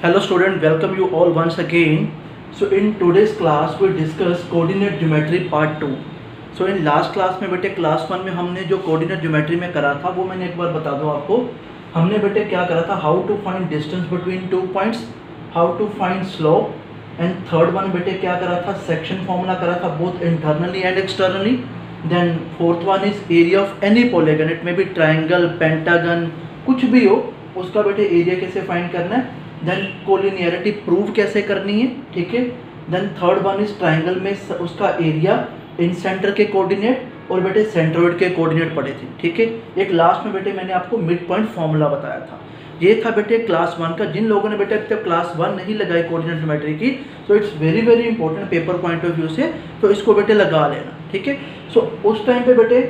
Hello student, welcome you all once again. So in today's class we discuss coordinate geometry part 2. So in last class में बेटे class 1 में हमने जो coordinate geometry में करा था वो मैंने एक बार बता दूं आपको. हमने बेटे क्या करा था, how to find distance between two points, how to find slope, and third one बेटे क्या करा था, सेक्शन फॉर्मूला करा था both internally and externally. Then fourth one is area of any polygon, it may be triangle, pentagon, कुछ भी हो उसका बेटे एरिया कैसे फाइंड करना है. देन कोलिनियरिटी प्रूव कैसे करनी है, ठीक है. Then third one is triangle में उसका एरिया इन सेंटर के कोऑर्डिनेट और बेटे सेंट्रोइड के कोऑर्डिनेट पड़े थे, ठीक है. एक लास्ट में बेटे मैंने आपको मिड पॉइंट फॉर्मूला बताया था. ये था बेटे क्लास 1 का. जिन लोगों ने बेटे अब तक क्लास 1 नहीं लगाई कोऑर्डिनेट ज्योमेट्री की, तो it's very very important paper point of view से, तो इसको बेटे लगा लेना, ठीक है. सो उस टाइम पे बेटे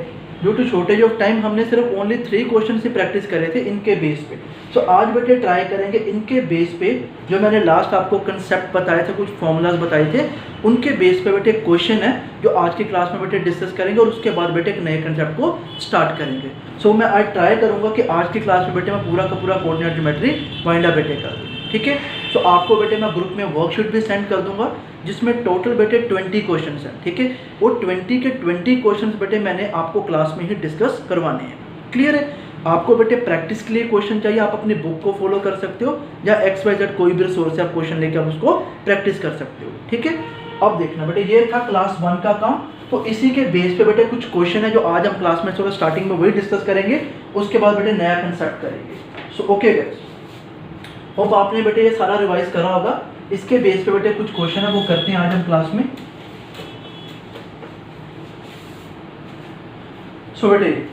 due to shortage of time हमने सिर्फ ओनली 3 क्वेश्चन से प्रैक्टिस करे थे इनके बेस पे. सो आज बेटे ट्राई करेंगे इनके बेस पे जो मैंने लास्ट आपको कंसेप्ट बताए थे, कुछ फॉर्मूलाज बताए थे, उनके बेस पे बेटे क्वेश्चन है जो आज की क्लास में बेटे डिस्कस करेंगे और उसके बाद बेटे एक नए कंसेप्ट को स्टार्ट करेंगे. सो मैं आज ट्राई करूंगा कि आज की क्लास में बेटे मैं पूरा का पूरा कोऑर्डिनेट ज्योमेट्री वाइंड अप बेटे कर दूँ, ठीक है. सो आपको बेटे मैं ग्रुप में वर्कशीट भी सेंड कर दूंगा जिसमें टोटल बेटे 20 क्वेश्चन हैं, ठीक है. वो 20 के 20 क्वेश्चन बेटे मैंने आपको क्लास में ही डिस्कस करवाने हैं. क्लियर है. आपको बेटे प्रैक्टिस के लिए क्वेश्चन चाहिए, आप अपनी बुक को फॉलो कर सकते हो या XYZ कोई भी रिसोर्स से आप क्वेश्चन लेके आप उसको प्रैक्टिस कर सकते हो, ठीक है. अब देखना बेटे ये था क्लास 1 का काम. तो इसी के बेस पे बेटे कुछ क्वेश्चन है जो आज हम क्लास में स्टार्टिंग में वही डिस्कस करेंगे, उसके बाद बेटे नया कंसेप्ट करेंगे. सो ओके गाइस, होप आपने बेटे ये सारा रिवाइज करा होगा. इसके बेस पे बेटे कुछ क्वेश्चन है वो करते हैं आज हम क्लास में. सो बेटे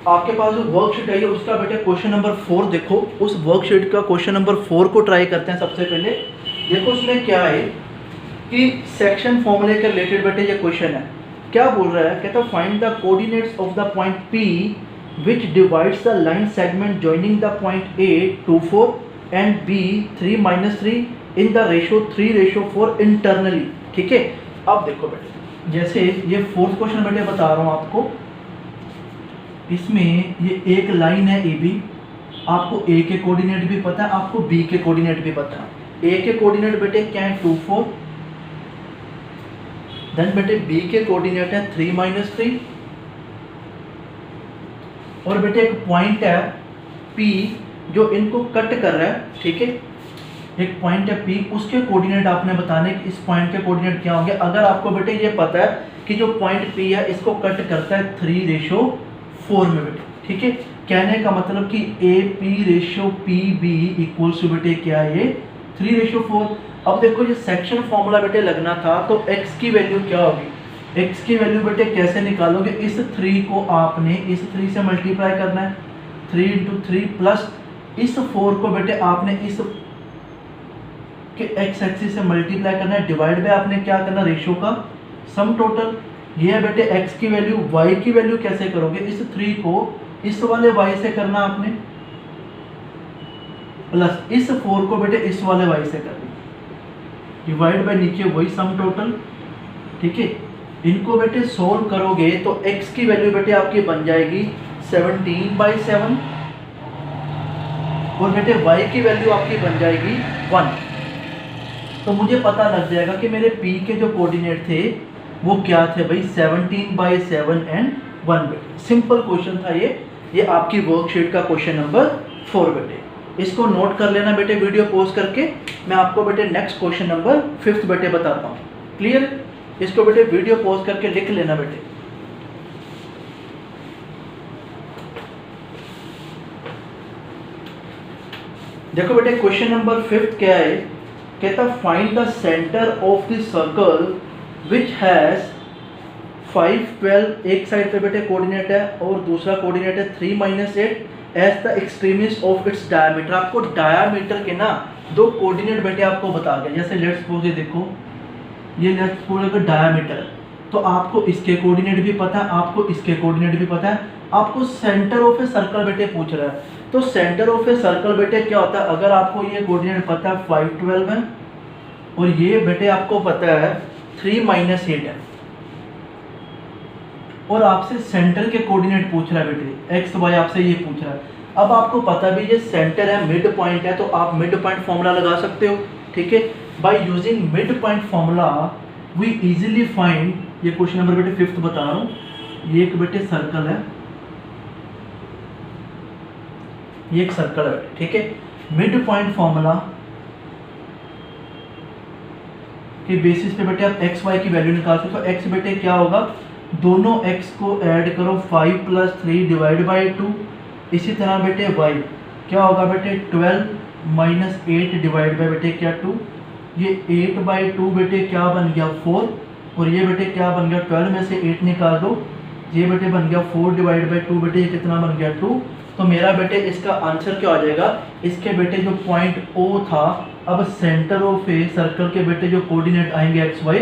आपके पास जो वर्कशीट है उसका बेटे क्वेश्चन नंबर 4 देखो. उस वर्कशीट का क्वेश्चन नंबर 4 को ट्राई करते हैं. सबसे पहले देखो उसमें क्या है कि सेक्शन फॉर्मूले के रिलेटेड बेटे ये क्वेश्चन है. क्या बोल रहा है, कहता find the coordinates of the point P which divides the line segment joining the point A 2 4 and B 3 - 3 in the ratio 3:4 internally, ठीक है. अब देखो बेटे जैसे ये फोर्थ क्वेश्चन बेटे बता रहा हूँ आपको. इसमें ये एक लाइन है AB, आपको A के कोऑर्डिनेट भी पता है, आपको B के कोऑर्डिनेट भी पता है. A के कोऑर्डिनेट बेटे क्या है 2 4, देन बेटे B के कोऑर्डिनेट है 3 - 3, और बेटे एक पॉइंट है P जो इनको कट कर रहा है, ठीक है. एक पॉइंट है P, उसके कोऑर्डिनेट आपने बताने कि इस पॉइंट के कोऑर्डिनेट क्या होंगे. अगर आपको बेटे ये पता है कि जो पॉइंट P है इसको कट करता है 3:4 में बेटे, ठीक है. कहने का मतलब कि AP/PB इक्वल्स टू बेटे क्या है, ये 3:4. अब देखो ये सेक्शन फॉर्मूला बेटे लगना था, तो x की वैल्यू क्या होगी, x की वैल्यू बेटे कैसे निकालोगे. इस 3 को आपने इस 3 से मल्टीप्लाई करना है, 3 × 3 प्लस इस 4 को बेटे आपने इस के x एक्सिस से मल्टीप्लाई करना है, डिवाइड बाय आपने क्या करना, रेशियो का सम टोटल. ये है बेटे x की वैल्यू. y की वैल्यू कैसे करोगे, इस 3 को इस वाले y से करना आपने, प्लस इस 4 को बेटे इस वाले y से करना, डिवाइड बाय नीचे वही सम टोटल, ठीक है. इनको बेटे सोल्व करोगे तो x की वैल्यू बेटे आपकी बन जाएगी 17/7 और बेटे y की वैल्यू आपकी बन जाएगी 1. तो मुझे पता लग जाएगा कि मेरे P के जो कोऑर्डिनेट थे वो क्या थे भाई, 17/7 एंड 1 बेटे. सिंपल क्वेश्चन था ये आपकी वर्कशीट का क्वेश्चन नंबर 4 बेटे. इसको नोट कर लेना बेटे वीडियो पॉज करके. मैं आपको बेटे नेक्स्ट क्वेश्चन नंबर 5 बेटे बताता हूँ. क्लियर. इसको बेटे वीडियो पॉज करके लिख लेना बेटे. देखो बेटे क्वेश्चन नंबर 5 क्या है, कहता find the centre of the circle which has 5 12. एक साइड पे बेटे कोऑर्डिनेट है और दूसरा कोऑर्डिनेट है 3 - 8 as the extremist of its diameter. आपको डायमीटर के ना 2 कोऑर्डिनेट बेटे आपको बता गए. जैसे लेट्स सपोज ये देखो, ये लेट्स सपोज का डायमीटर, तो आपको इसके कोऑर्डिनेट भी पता है, आपको इसके कोऑर्डिनेट भी पता है. आपको सेंटर ऑफ ए सर्कल बेटे पूछ रहा है, तो सेंटर ऑफ ए सर्कल बेटे क्या होता है, अगर आपको ये कोऑर्डिनेट पता है 5 12 है और ये बेटे आपको पता है 3 - 8 है, और आपसे सेंटर के कोऑर्डिनेट पूछ रहा है बेटे, x y आपसे ये पूछ रहा है, अब आपको पता भी ये सेंटर है, मिड पॉइंट है, तो आप मिड पॉइंट फॉर्मूला लगा सकते हो, ठीक है। By using mid point formula we easily find, ये क्वेश्चन नंबर बेटे 5th बता रहा हूँ, ये एक बेटे सर्कल है, ये एक सर्कल है बेटे, ठीक है। मिड पॉइंट फॉर्मूला के बेसिस पे बेटे आप एक्स वाई की वैल्यू निकाल सकते हो। एक्स बेटे क्या होगा, दोनों एक्स को ऐड करो 5 + 3 डिवाइड बाई 2। इसी तरह बेटे वाई क्या होगा बेटे 12 - 8 डिवाइड बाई बेटे क्या 2। ये 8/2 बेटे क्या बन गया 4, और ये बेटे क्या बन गया 12 में से 8 निकाल दो, ये बेटे बन गया 4 डिवाइड बाई 2 बेटे ये कितना बन गया 2। तो मेरा बेटे इसका आंसर क्या हो जाएगा, इसके बेटे जो पॉइंट O था, अब सेंटर ऑफ ए सर्कल के बेटे जो कोऑर्डिनेट आएंगे एक्स वाई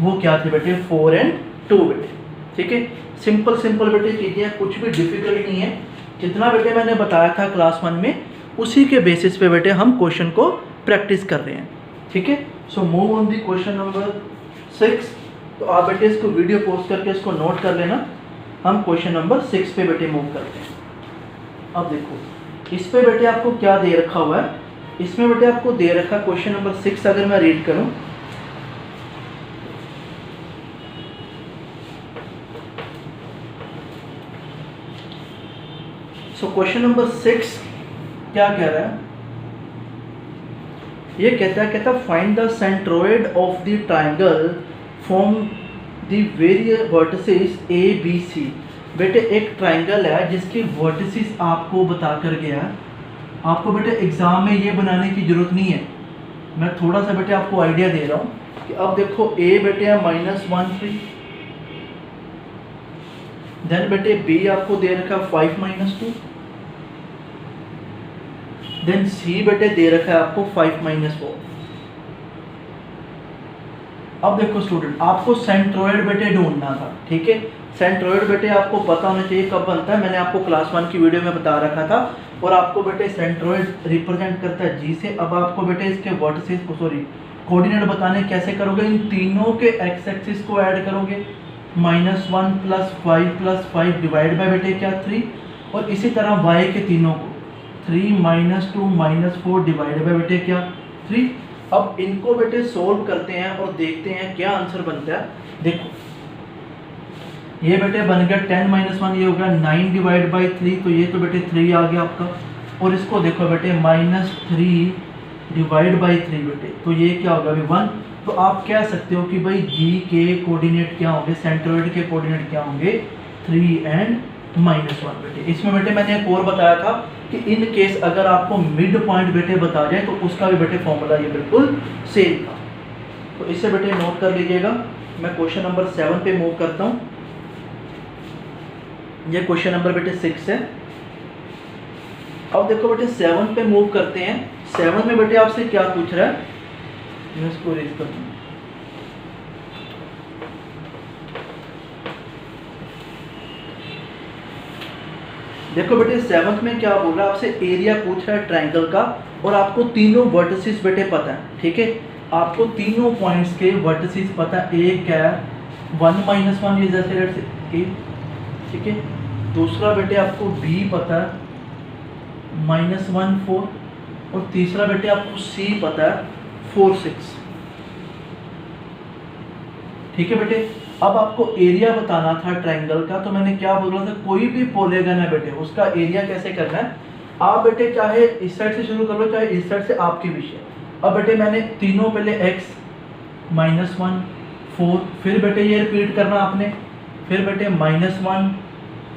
वो क्या थे बेटे 4 और 2 बेटे, ठीक है। सिंपल सिंपल बेटे चीज़ें, कुछ भी डिफिकल्ट नहीं है। जितना बेटे मैंने बताया था क्लास 1 में उसी के बेसिस पे बेटे हम क्वेश्चन को प्रैक्टिस कर रहे हैं, ठीक है। So move on the question number 6। तो आप बेटे इसको वीडियो पॉज करके इसको नोट कर लेना। हम क्वेश्चन नंबर 6 पे बेटे मूव करते हैं। अब देखो इस पे बेटे आपको क्या दे रखा हुआ है, इसमें बेटे आपको दे रखा क्वेश्चन नंबर 6, अगर मैं रीड करूं, सो क्वेश्चन नंबर 6 क्या कह रहा है, ये कहता find the centroid of the triangle from the various vertices A B C. बेटे एक ट्राइंगल है जिसकी वर्टिसेस आपको बता कर गया है। आपको बेटे एग्जाम में ये बनाने की जरूरत नहीं है, मैं थोड़ा सा बेटे आपको आइडिया दे रहा हूँ कि अब देखो ए बेटे है -1 3, देन बेटे बी आपको दे रखा है 5 - 2, देन सी बेटे दे रखा है आपको 5 - 4। अब देखो स्टूडेंट, आपको सेंट्रोइड बेटे ढूंढना था, ठीक है। सेंट्रोइड बेटे आपको पता होना चाहिए कब बनता है, मैंने आपको क्लास 1 की वीडियो में बता रखा था। और आपको बेटे सेंट्रोइड रिप्रेजेंट करता है जी से। अब आपको बेटे इसके वर्टिसेस को कोऑर्डिनेट बताने कैसे करोगे, इन तीनों के एक्स एक्सिस को ऐड करोगे, -1 + 5 + 5 डिवाइड बाय बेटे क्या 3, और इसी तरह वाई के तीनों को 3 - 2 - 4 डिवाइड बाय बेटे क्या 3। अब इनको बेटे सोल्व करते हैं और देखते हैं क्या आंसर बनता है। देखो ये बेटे बन गया 10 - 1, ये हो गया 9 डिवाइड बाई 3, तो ये तो बेटे 3 आ गया आपका। और इसको देखो बेटे -3 डिवाइड बाई 3 बेटे, तो ये क्या होगा अभी 1। तो आप कह सकते हो कि भाई जी के कोऑर्डिनेट क्या होंगे, सेंट्रोइड के कोऑर्डिनेट क्या होंगे 3 और -1 बेटे। इसमें बेटे मैंने एक और बताया था कि इन केस अगर आपको मिड पॉइंट बेटे बता जाए तो उसका भी बेटे फॉर्मूला ये बिल्कुल सेम था। तो इससे बेटे नोट कर लीजिएगा। मैं क्वेश्चन नंबर 7 पे मूव करता हूँ। ये क्वेश्चन नंबर बेटे 6 है। अब देखो बेटे 7 पे मूव करते हैं। 7 में बेटे आपसे क्या पूछ रहा है, मैं इसको रीड करता हूँ। देखो बेटे 7th में क्या बोल रहा है, आपसे एरिया पूछ रहा है ट्रायंगल का, और आपको तीनों वर्टिसेस बेटे पता है, ठीक है। आपको तीनों पॉइंट्स के वर्टिसेस पता है। एक क्या है 1 - 1 ये जैसे ए, ठीक है। दूसरा बेटे आपको बी पता है -1 4, और तीसरा बेटे आपको सी पता है 4 6, ठीक है बेटे। अब आपको एरिया बताना था ट्रायंगल का, तो मैंने क्या बोला था, कोई भी पॉलीगन है बेटे उसका एरिया कैसे करना है। आप बेटे चाहे इस साइड से शुरू कर लो चाहे इस साइड से, आपकी विषय। अब बेटे मैंने तीनों पहले x -1 4, फिर बेटे ये रिपीट करना आपने, फिर बेटे -1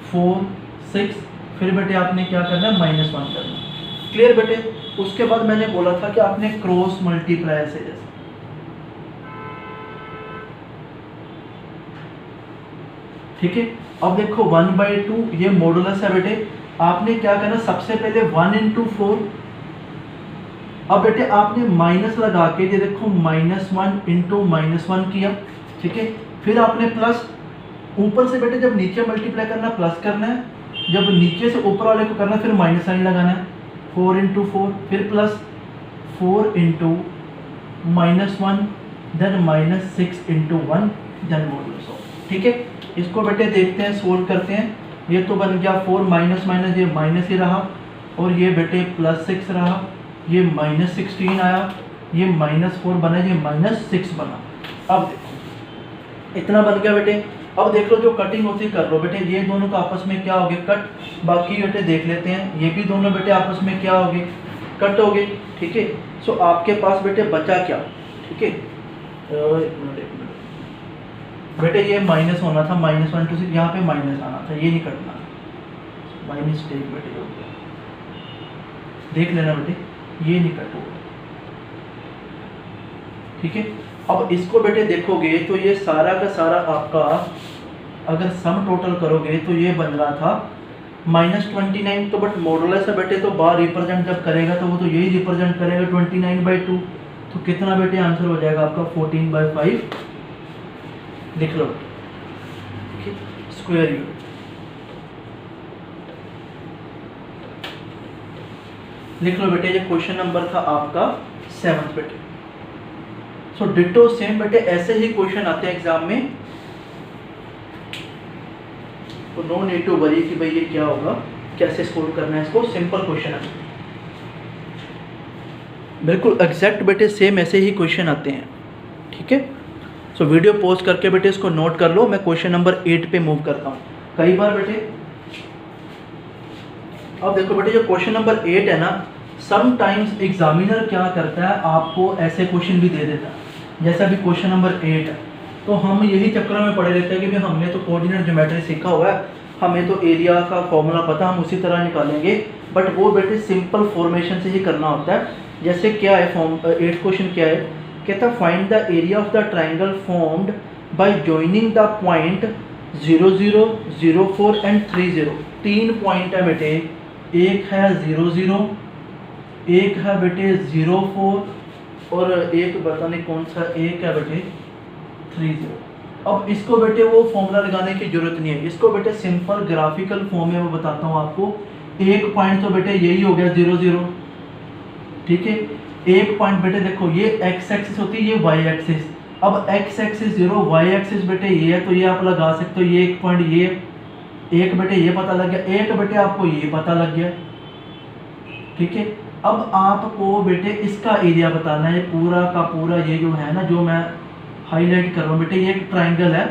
4 6, फिर बेटे आपने क्या करना है -1 करना। क्लियर बेटे। उसके बाद मैंने बोला था कि आपने क्रॉस मल्टीप्लाई से, जैसे ठीक है। अब देखो 1/2 ये मॉडुलस है बेटे। आपने क्या करना, सबसे पहले 1 × 4। अब बेटे आपने माइनस लगा के ये देखो -1 × -1 किया, ठीक है। फिर आपने प्लस, ऊपर से बेटे जब नीचे मल्टीप्लाई करना प्लस करना है, जब नीचे से ऊपर वाले को करना फिर माइनस साइन लगाना है। 4 × 4, फिर plus 4 × -1, then -6 × 1, then modulus of, ठीक है। इसको बेटे देखते हैं, सोल्व करते हैं। ये तो बन गया 4 माइनस माइनस, ये माइनस ही रहा। और ये बेटे +6 रहा, ये -16 आया, ये -4 बना, ये -6 बना। अब देखो इतना बन गया बेटे। अब देख लो जो कटिंग होती कर लो बेटे, ये दोनों का आपस में क्या हो गया, कट। बाकी बेटे देख लेते हैं, ये भी दोनों बेटे आपस में क्या हो गए, कट हो गए। ठीक है, सो आपके पास बेटे बचा क्या, ठीक है, एक मिनट बेटे, ये माइनस होना था, -1 to 6, यहाँ पे माइनस आना था, ये नहीं कटना, बाई मिस्टेक बेटे हो गया, देख लेना बेटे, ये नहीं कट होगा। ठीक है, अब इसको बेटे देखोगे तो ये सारा का सारा आपका अगर सम टोटल करोगे तो ये बन रहा था -29। तो बट मॉडुलस है बेटे, तो बार रिप्रेजेंट जब करेगा तो वो तो यही रिप्रेजेंट करेगा 29/2। तो कितना बेटे आंसर हो जाएगा आपका 14/5 लिख लो स्क्वायर यूनिट। लिख लो बेटे, ये क्वेश्चन नंबर था आपका 7 बेटे। सो डिटो सेम बेटे, ऐसे ही क्वेश्चन आते हैं एग्जाम में, तो नो नीड टू वरी कि भाई ये क्या होगा, कैसे स्कोर करना है इसको, सिंपल क्वेश्चन है बिल्कुल एग्जैक्ट बेटे, सेम ऐसे ही क्वेश्चन आते हैं। ठीक है, सो वीडियो पॉज करके बेटे इसको नोट कर लो। मैं क्वेश्चन नंबर 8 पे मूव करता हूँ। कई बार बेटे अब देखो बेटे, जो क्वेश्चन नंबर 8 है ना, समटाइम्स एग्जामिनर क्या करता है, आपको ऐसे क्वेश्चन भी दे देता है। जैसे अभी क्वेश्चन नंबर 8 है, तो हम यही चक्कर में पड़े रहते हैं कि भाई हमने तो कोऑर्डिनेट ज्योमेट्री सीखा हुआ है, हमें तो एरिया का फॉर्मूला पता, हम उसी तरह निकालेंगे। बट वो बेटे सिंपल फॉर्मेशन से ही करना होता है। जैसे क्या है फॉर्म 8 क्वेश्चन क्या है, कहता है find the area of the triangle formed by joining the point 0 0 0 4 and 3 0। 3 point है बेटे, एक है 0 0, एक है बेटे 0 4 और एक पता नहीं कौन सा एक है बेटे 3 0। अब इसको बेटे वो फॉर्मूला लगाने की जरूरत नहीं है, इसको बेटे सिंपल ग्राफिकल फॉर्म में मैं बताता हूँ आपको। एक पॉइंट तो बेटे यही हो गया 0 0, ठीक है। एक पॉइंट बेटे देखो, ये एक्स एक्सिस होती है, ये वाई एक्सिस। अब एक्स एक्सिस 0, वाई एक्सिस बेटे ये है, तो ये आप लगा सकते हो, ये एक पॉइंट, ये एक बेटे ये पता लग गया, एक बेटे आपको ये पता लग गया। ठीक है, अब आपको बेटे इसका एरिया बताना है, पूरा का पूरा ये जो है ना, जो मैं हाईलाइट कर रहा हूँ बेटे, ये एक ट्राइंगल है,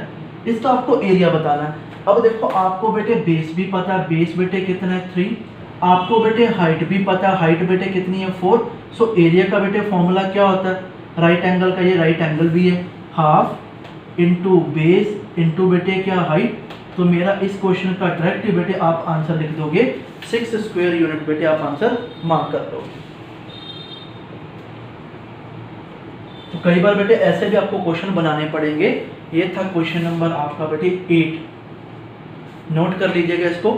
इसका आपको एरिया बताना है। अब देखो आपको बेटे बेस भी पता है, बेस बेटे कितना है 3, आपको बेटे हाइट भी पता है, हाइट बेटे कितनी है 4। सो एरिया का बेटे फॉर्मूला क्या होता है, राइट एंगल का, ये राइट एंगल भी है, हाफ इंटू बेस इंटू बेटे क्या हाइट। तो मेरा इस क्वेश्चन का डायरेक्ट बेटे आप आंसर लिख दोगे 6 स्क्वायर यूनिट बेटे, आप आंसर मार्क कर दोगे। तो कई बार बेटे ऐसे भी आपको क्वेश्चन बनाने पड़ेंगे। ये था क्वेश्चन नंबर आपका बेटे 8, नोट कर लीजिएगा इसको।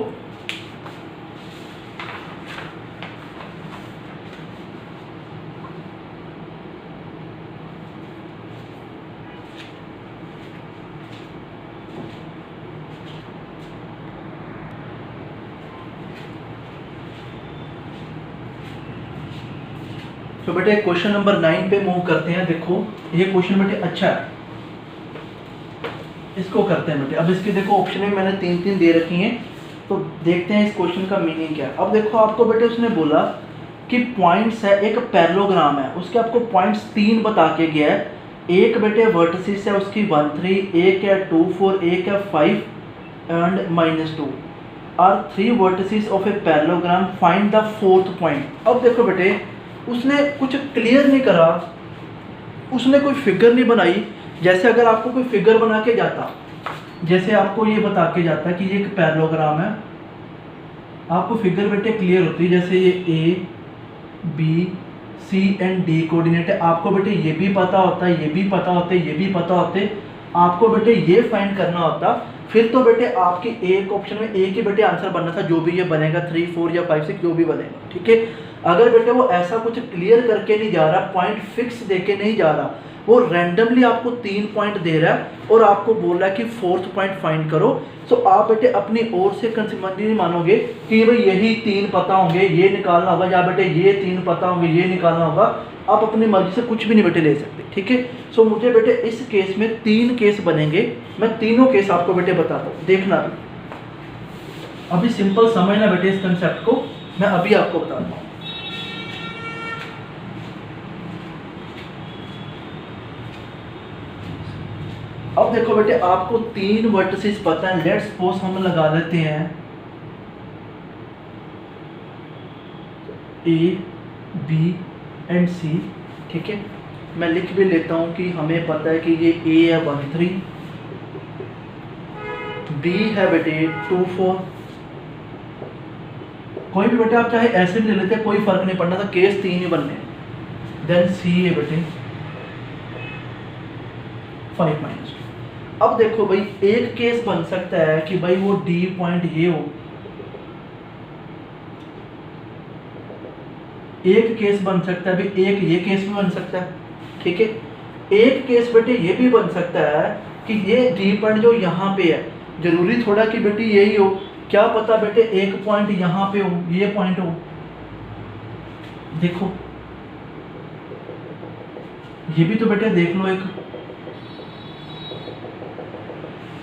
तो बेटे क्वेश्चन नंबर 9 पे मूव करते हैं। देखो ये क्वेश्चन बेटे अच्छा है, इसको करते हैं बेटे। अब इसके देखो ऑप्शन में मैंने 3 दे रखी हैं, तो देखते हैं इस क्वेश्चन का मीनिंग क्या है। अब देखो आपको बेटे उसने बोला कि पॉइंट्स है, एक पैरेललोग्राम है, उसके आपको पॉइंट्स 3 बता के गया है। एक बेटे वर्टिसिस है उसकी 1 3, एक है 2 4, एक है 5 एंड -2 और 3 vertices of a parallelogram, find the 4th point. अब देखो बेटे उसने कुछ क्लियर नहीं करा, उसने कोई फिगर नहीं बनाई। जैसे अगर आपको कोई फिगर बना के जाता, जैसे आपको ये बता के जाता कि ये एक पैरेललोग्राम है, आपको फिगर बेटे क्लियर होती है, जैसे ये A B C and D coordinate है, आपको बेटे ये भी पता होता है, ये भी पता होते, ये भी पता होते, आपको बेटे ये फाइंड करना होता। फिर तो बेटे आपकी एक ऑप्शन में एक ही बेटे आंसर बनना था, जो भी ये बनेगा 3 4 या 5 6 जो भी बनेगा। ठीक है, अगर बेटे वो ऐसा कुछ क्लियर करके नहीं जा रहा, पॉइंट फिक्स देके नहीं जा रहा, वो रैंडमली आपको 3 पॉइंट दे रहा है और आपको बोल रहा है कि 4th पॉइंट फाइंड करो। सो आप बेटे अपनी ओर से कंसिमंदी नहीं मानोगे कि भाई यही 3 पता होंगे, ये निकालना होगा, या बेटे ये 3 पता होंगे, ये निकालना होगा। आप अपनी मर्जी से कुछ भी नहीं बेटे ले सकते। ठीक है, सो मुझे बेटे इस केस में 3 केस बनेंगे, मैं तीनों केस आपको बेटे बताता हूँ, देखना। अभी सिंपल समझना बेटे इस कंसेप्ट को। मैं अभी आपको बताता हूँ। अब देखो बेटे, आपको 3 वर्टिसेस पता है। लेट्स सपोज हम लगा लेते हैं ए, बी एंड सी, ठीक है। मैं लिख भी लेता हूँ कि हमें पता है कि ये ए है 1 3, बी है बेटे 2 4। कोई भी बेटे आप चाहे ऐसे भी ले लेते हैं, कोई फर्क नहीं पड़ना था, केस 3 ही बनने। देन सी है बेटे 5 -2। अब देखो भाई, एक केस बन सकता है कि भाई वो डी पॉइंट ये हो, एक केस बन सकता है भाई, एक ये केस भी बन सकता है, ठीक है। एक केस बेटे ये भी बन सकता है कि ये डी पॉइंट जो यहाँ पे है, जरूरी थोड़ा कि बेटे यही हो, क्या पता बेटे एक पॉइंट यहाँ पे हो, ये पॉइंट हो। देखो ये भी तो बेटे देख लो, एक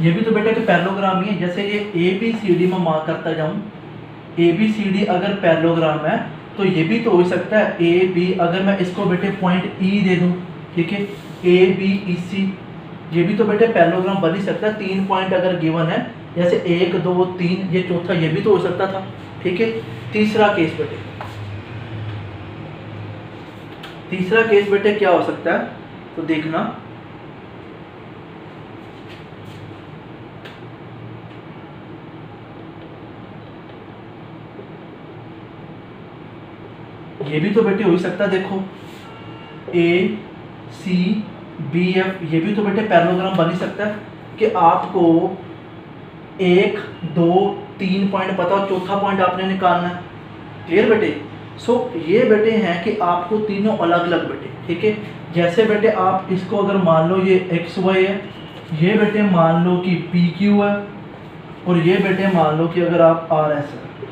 ये भी तो बेटे एक पैरेललोग्राम ही है। जैसे ये ए बी सी डी में मार्क करता जाऊं, ए बी सी डी अगर पैरेललोग्राम है तो ये भी तो हो सकता है ए बी, अगर मैं इसको बेटे पॉइंट ई दे दूं, ठीक है, ए बी ई सी, ये भी तो बेटे पैरेललोग्राम बन ही सकता है। 3 पॉइंट अगर गिवन है, जैसे 1 2 3, ये चौथा ये भी तो हो सकता था, ठीक है। तीसरा केस बेटे, तीसरा केस बेटे क्या हो सकता है, तो देखना, ये भी तो बेटे हो ही सकता है। देखो ए सी बी एफ, ये भी तो बेटे पैरेललोग्राम बन ही सकता है कि आपको 1 2 3 पॉइंट पता हो, चौथा पॉइंट आपने निकालना है। क्लियर बेटे। सो ये बेटे हैं कि आपको तीनों अलग अलग बेटे, ठीक है। जैसे बेटे आप इसको अगर मान लो ये एक्स वाई है, ये बेटे मान लो कि पी क्यू है, और ये बेटे मान लो कि अगर आप आर एस है,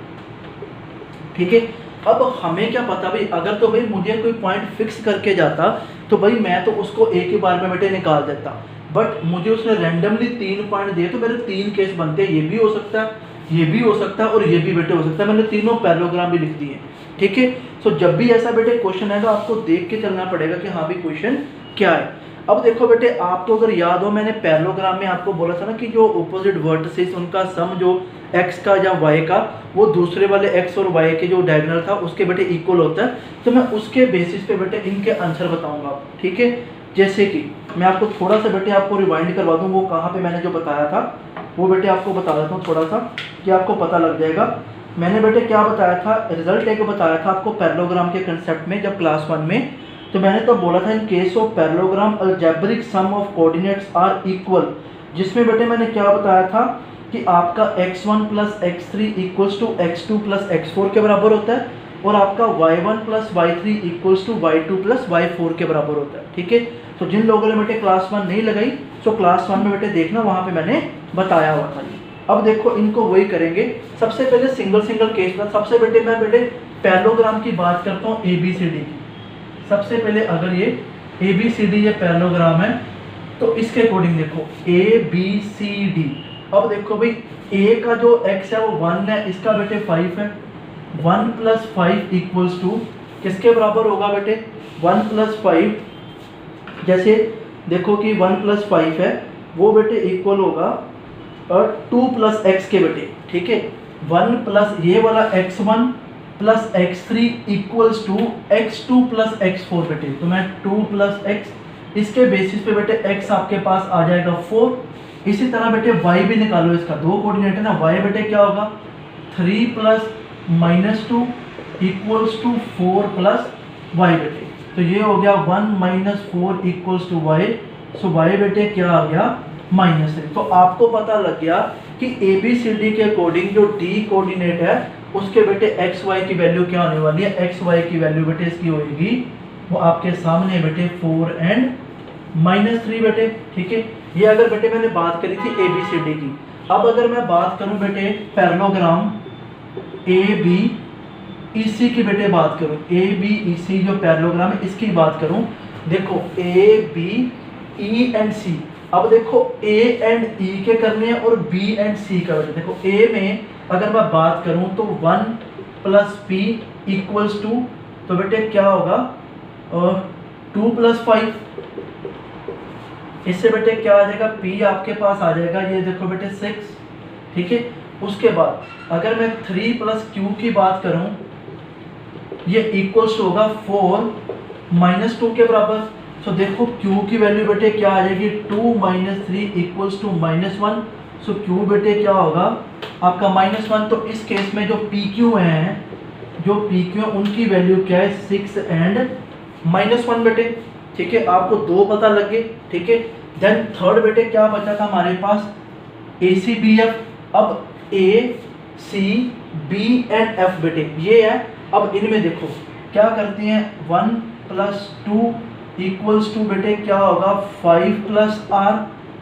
ठीक है। अब हमें क्या पता भाई, अगर तो भाई मुझे कोई पॉइंट फिक्स करके जाता तो भाई मैं तो उसको एक ही बार में बेटे निकाल देता, बट मुझे उसने रैंडमली 3 पॉइंट दिए तो मेरे 3 केस बनते हैं। ये भी हो सकता है, ये भी हो सकता है, और ये भी बेटे हो सकता है। मैंने तीनों पैरेललोग्राम भी लिख दिए, ठीक है। सो जब भी ऐसा बेटे क्वेश्चन आएगा, आपको देख के चलना पड़ेगा कि हाँ भी क्वेश्चन क्या है। अब देखो बेटे, आपको अगर याद हो, मैंने पैरेललोग्राम में आपको बोला था ना कि जो ऑपोजिट वर्टिसेस उनका सम जो x का या y का, वो दूसरे वाले x और y के जो डायगोनल था उसके बेटे इक्वल होता है। तो मैं उसके बेसिस पे बेटे इनके आंसर बताऊंगा, ठीक है। जैसे कि मैं आपको थोड़ा सा बेटे आपको रिवाइंड करवा दूं, वो कहाँ पे मैंने जो बताया था वो बेटे आपको बता देता हूँ थोड़ा सा, कि आपको पता लग जाएगा। मैंने बेटे क्या बताया था, रिजल्ट एक बताया था आपको पैरेललोग्राम के कंसेप्ट में, जब क्लास 1 में। तो मैंने तो बोला था in case of parallelogram algebraic sum of coordinates are equal, जिसमें बेटे मैंने क्या बताया था कि आपका x1 plus x3 equals to x2 plus x4 के बराबर होता है, और आपका y1 plus y3 equals to y2 plus y4 के बराबर होता है, ठीक है। तो जिन लोगों ने बेटे क्लास 1 नहीं लगाई, तो क्लास 1 में बेटे देखना, वहाँ पे मैंने बताया हुआ था। अब देखो इनको वही करेंगे। सबसे पहले सिंगल सिंगल केस में, सबसे बेटे मैं बेटे पैरेललोग्राम की बात करता हूँ ABCD की। सबसे पहले अगर ये ABCD ये पैरेललोग्राम है, तो इसके अकॉर्डिंग देखो ABCD। अब देखो भाई, A का जो x है वो 1 है, इसका बेटे 5 है। 1 प्लस 5 इक्वल्स टू किसके बराबर होगा बेटे, 1 प्लस 5। जैसे देखो कि 1 प्लस 5 है, वो बेटे इक्वल होगा और 2 प्लस x के बेटे, ठीक है। 1 प्लस ये वाला x1 plus x3 equals to x2 plus x4 बेटे। तो मैं 2 प्लस x, इसके बेसिस पे बेटे x आपके पास आ जाएगा 4। इसी तरह बेटे y भी निकालो, इसका 2 कोऑर्डिनेट है ना, y बेटे क्या होगा 3 plus -2 equals to 4 plus y बेटे। तो ये हो गया 1 minus 4 equals to y। So y बेटे क्या आ गया -3। तो आपको पता लग गया कि ABCD के अकॉर्डिंग जो D कोऑर्डिनेट है उसके बेटे एक्स वाई की वैल्यू क्या होने वाली है, एक्स वाई की वैल्यू बेटे इसकी होगी वो आपके सामने बेटे 4 एंड -3 बेटे, ठीक है। ये अगर बेटे मैंने बात करी थी ABCD की। अब अगर मैं बात करूं बेटे पैरेललोग्राम ABEC की बेटे बात करूं, ABEC जो पैरेललोग्राम है इसकी बात करूं, देखो ABE एंड C। अब देखो A एंड E के करने हैं और B एंड C का बेटे। देखो A में अगर मैं बात करूं तो 1 प्लस पी इक्वल्स टू, तो बेटे क्या होगा 2 + 5। इससे बेटे क्या आ जाएगा, P आपके पास आ जाएगा, ये देखो बेटे 6, ठीक है। उसके बाद अगर मैं 3 + Q की बात करूं, ये इक्वल्स होगा 4 - 2 के बराबर। सो देखो Q की वैल्यू बेटे क्या आ जाएगी, 2 - 3 इक्वल्स टू -1। सो Q बेटे क्या होगा आपका -1। तो इस केस में जो PQ है, उनकी वैल्यू क्या है, 6 एंड -1 बेटे, ठीक है। आपको 2 पता लग गए, ठीक है। देन थर्ड बेटे क्या बचा था हमारे पास, ACBF। अब AC B एंड F बेटे ये है। अब इनमें देखो क्या करते हैं, 1 + 2 इक्वल्स टू बेटे क्या होगा 5 + R।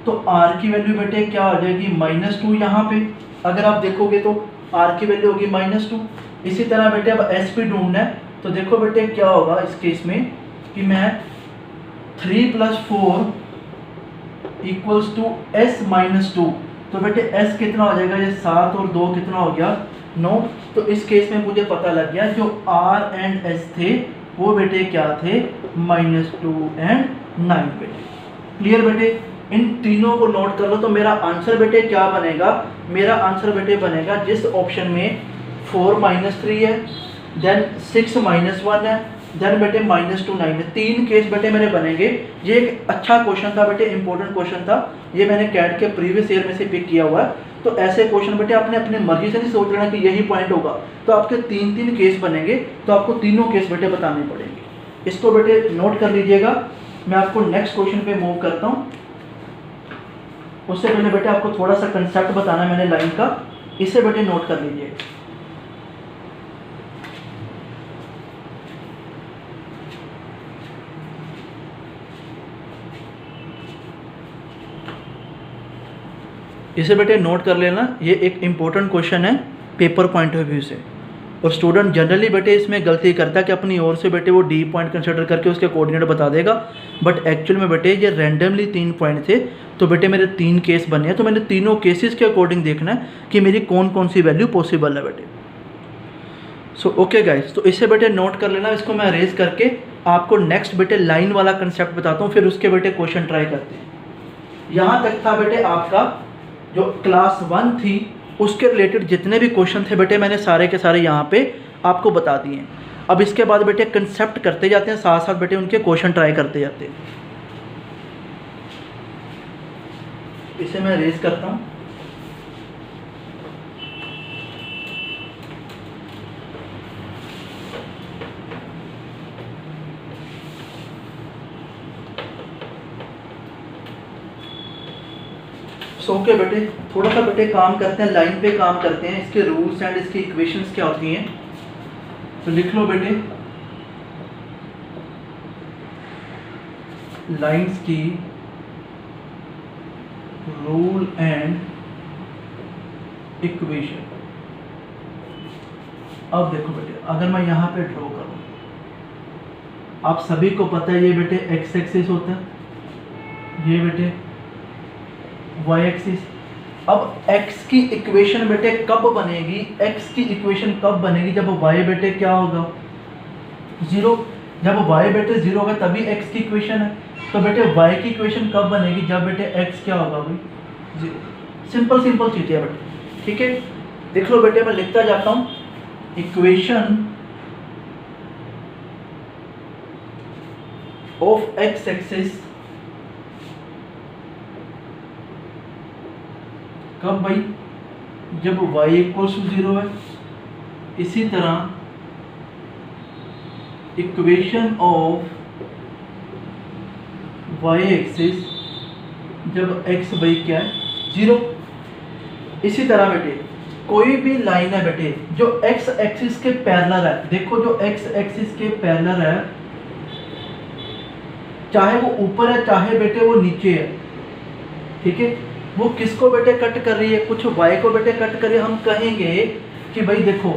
तो R की वैल्यू बेटे क्या हो जाएगी, -2। यहाँ पे अगर आप देखोगे तो R की वैल्यू होगी -2। इसी तरह बेटे अब S भी ढूंढना है, तो देखो बेटे क्या होगा इस केस में कि मैं 3 + 4 इक्वल्स टू S - 2। तो बेटे S कितना हो जाएगा, ये 7 और 2 कितना हो गया, 9। तो इस केस में मुझे पता लग गया जो R एंड S थे वो बेटे क्या थे, -2 एंड 9 बेटे। क्लियर बेटे, इन तीनों को नोट कर लो। तो मेरा आंसर बेटे क्या बनेगा, मेरा आंसर बेटे बनेगा जिस ऑप्शन में 4 - 3 है, देन 6 - 1 है, देन बेटे -2 9 है। 3 केस बेटे मेरे बनेंगे। ये एक अच्छा क्वेश्चन था बेटे, इंपॉर्टेंट क्वेश्चन था, ये मैंने कैट के प्रीवियस ईयर में से पिक किया हुआ है। तो ऐसे क्वेश्चन बेटे आपने अपने मर्जी से नहीं सोच लेना कि यही पॉइंट होगा। तो आपके 3 केस बनेंगे, तो आपको तीनों केस बेटे बताने पड़ेंगे। इसको बेटे नोट कर लीजिएगा। मैं आपको नेक्स्ट क्वेश्चन पे मूव करता हूँ। उससे पहले बेटे आपको थोड़ा सा कंसेप्ट बताना है मैंने लाइन का, इसे बेटे नोट कर लीजिए। इसे बेटे नोट कर लेना, ये एक इम्पोर्टेंट क्वेश्चन है पेपर पॉइंट ऑफ व्यू से। और स्टूडेंट जनरली बेटे इसमें गलती करता है कि अपनी ओर से बेटे वो डी पॉइंट कंसिडर करके उसके कोऑर्डिनेट बता देगा, बट एक्चुअल में बेटे ये रैंडमली 3 पॉइंट थे। तो बेटे मेरे 3 केस बने हैं, तो मैंने तीनों केसेस के अकॉर्डिंग देखना है कि मेरी कौन कौन सी वैल्यू पॉसिबल है बेटे। सो ओके गाइस, तो इससे बेटे नोट कर लेना। इसको मैं अरेज करके आपको नेक्स्ट बेटे लाइन वाला कंसेप्ट बताता हूँ, फिर उसके बेटे क्वेश्चन ट्राई करते हैं। यहाँ तक था बेटे आपका जो क्लास 1 थी उसके रिलेटेड जितने भी क्वेश्चन थे बेटे मैंने सारे के सारे यहाँ पे आपको बता दिए हैं। अब इसके बाद बेटे कंसेप्ट करते जाते हैं, साथ साथ बेटे उनके क्वेश्चन ट्राई करते जाते हैं। इसे मैं रेज करता हूँ। ओके बेटे, थोड़ा सा बेटे काम करते हैं, लाइन पे काम करते हैं, इसके रूल्स एंड इसकी इक्वेशंस क्या होती हैं। तो लिख लो बेटे, लाइंस की रूल एंड इक्वेशन। अब देखो बेटे, अगर मैं यहाँ पे ड्रॉ करूँ, आप सभी को पता है ये बेटे एक्स एक्सिस होता है, ये बेटे वाई एक्सिस। अब x की इक्वेशन बेटे कब बनेगी, x की इक्वेशन कब बनेगी, जब y बेटे क्या होगा 0। जब y बेटे 0 होगा तभी x की इक्वेशन है। तो बेटे y की इक्वेशन कब बनेगी, जब बेटे x क्या होगा भाई 0। सिंपल सिंपल चीज़ है बेटे, ठीक है। देख लो बेटे, मैं लिखता जाता हूँ, इक्वेशन ऑफ x एक्सिस कब भाई, जब y = 0 है। इसी तरह इक्वेशन ऑफ y एक्सिस जब x बाई क्या है 0। इसी तरह बेटे कोई भी लाइन है बेटे जो x एक्सिस के पैरेलल है, देखो जो x एक्सिस के पैरेलल है, चाहे वो ऊपर है चाहे बेटे वो नीचे है, ठीक है, वो किसको बेटे कट कर रही है, कुछ y को बेटे कट कर रही है। हम कहेंगे कि भाई देखो,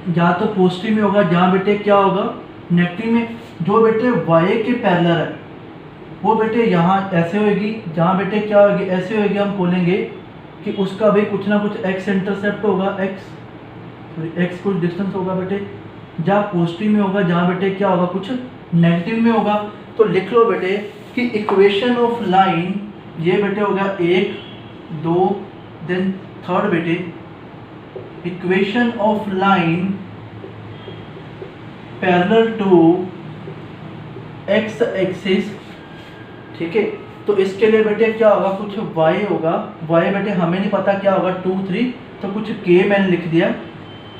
जहाँ तो पॉजिटिव में होगा, जहाँ बेटे क्या होगा नेगेटिव में। जो बेटे y के पैरेलल है वो बेटे यहाँ ऐसे होगी, जहाँ बेटे क्या होगी ऐसे होगी। हम बोलेंगे कि उसका भी कुछ ना कुछ x इंटरसेप्ट होगा, x सॉरी एक्स कुछ डिस्टेंस होगा बेटे जहाँ पॉजिटिव में होगा, जहाँ बेटे क्या होगा कुछ नेगेटिव में होगा। तो लिख लो बेटे कि इक्वेशन ऑफ लाइन ये बेटे होगा 1 2 देन थर्ड बेटे equation of line parallel to X axis, ठीक है। तो इसके लिए बेटे क्या होगा कुछ y होगा, y बेटे हमें नहीं पता क्या होगा 2 3, तो कुछ k मैंने लिख दिया,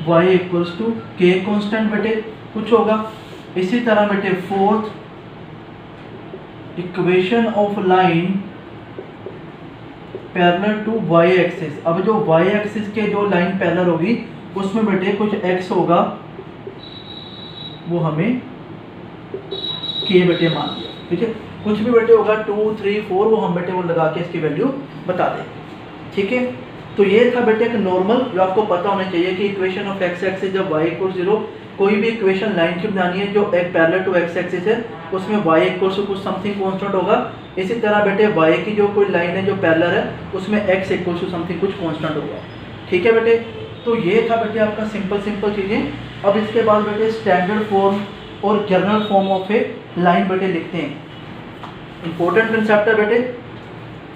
y equals to k constant बेटे कुछ होगा। इसी तरह बेटे fourth equation of line parallel to y axis. अब जो y एक्सिस के जो लाइन पैरेलल होगी उसमें बेटे कुछ x होगा, वो हमें k बेटे मान लिया, ठीक है। कुछ भी बेटे होगा 2 3 4 वो हम बेटे वो लगा के इसकी वैल्यू बता दें, ठीक है। तो ये था बेटे एक नॉर्मल जो आपको पता होना चाहिए कि इक्वेशन ऑफ एक्स एक्सिस जब y इक्वल 0, कोई भी इक्वेशन लाइन की बनानी है जो एक पैरेलल टू एक्स एक्सिस है उसमें y इक्वल टू कुछ समथिंग कांस्टेंट होगा। इसी तरह बेटे y की जो कोई लाइन है जो पैरेलल है उसमें x इक्वल टू समथिंग कुछ कांस्टेंट होगा, ठीक है बेटे। तो ये था बेटे आपका सिंपल चीज़ें। अब इसके बाद बेटे स्टैंडर्ड फॉर्म और general form of A line बेटे लिखते हैं, इंपॉर्टेंट कंसेप्ट है बेटे।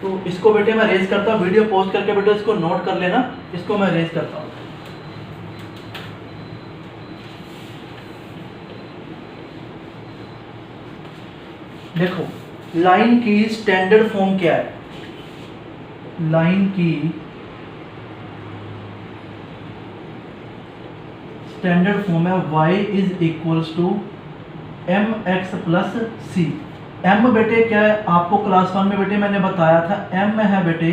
तो इसको बेटे मैं रेज करता हूँ, वीडियो पॉज करके बेटे इसको नोट कर लेना, इसको मैं रेज करता हूँ। देखो लाइन की स्टैंडर्ड फॉर्म क्या है, लाइन की स्टैंडर्ड फॉर्म है y is equals to M x plus C. m बेटे क्या है आपको क्लास 1 में बेटे मैंने बताया था, m है बेटे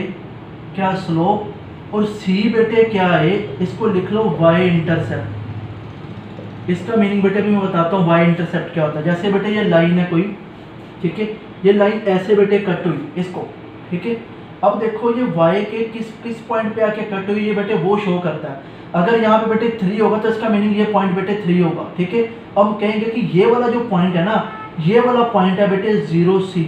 क्या स्लोप और c बेटे क्या है, इसको लिख लो y इंटरसेप्ट। इसका मीनिंग बेटे भी मैं बताता हूँ y इंटरसेप्ट क्या होता है। जैसे बेटे ये लाइन है कोई, ठीक है, ये लाइन ऐसे बेटे कट हुई इसको, ठीक है। अब देखो ये y के किस पॉइंट पे आके कट हुई, ये बेटे वो शो करता है। अगर यहाँ पे बेटे 3 होगा तो इसका मीनिंग ये पॉइंट बेटे 3 होगा, ठीक है। अब कहेंगे कि ये वाला जो पॉइंट है ना, ये वाला पॉइंट है बेटे 0C,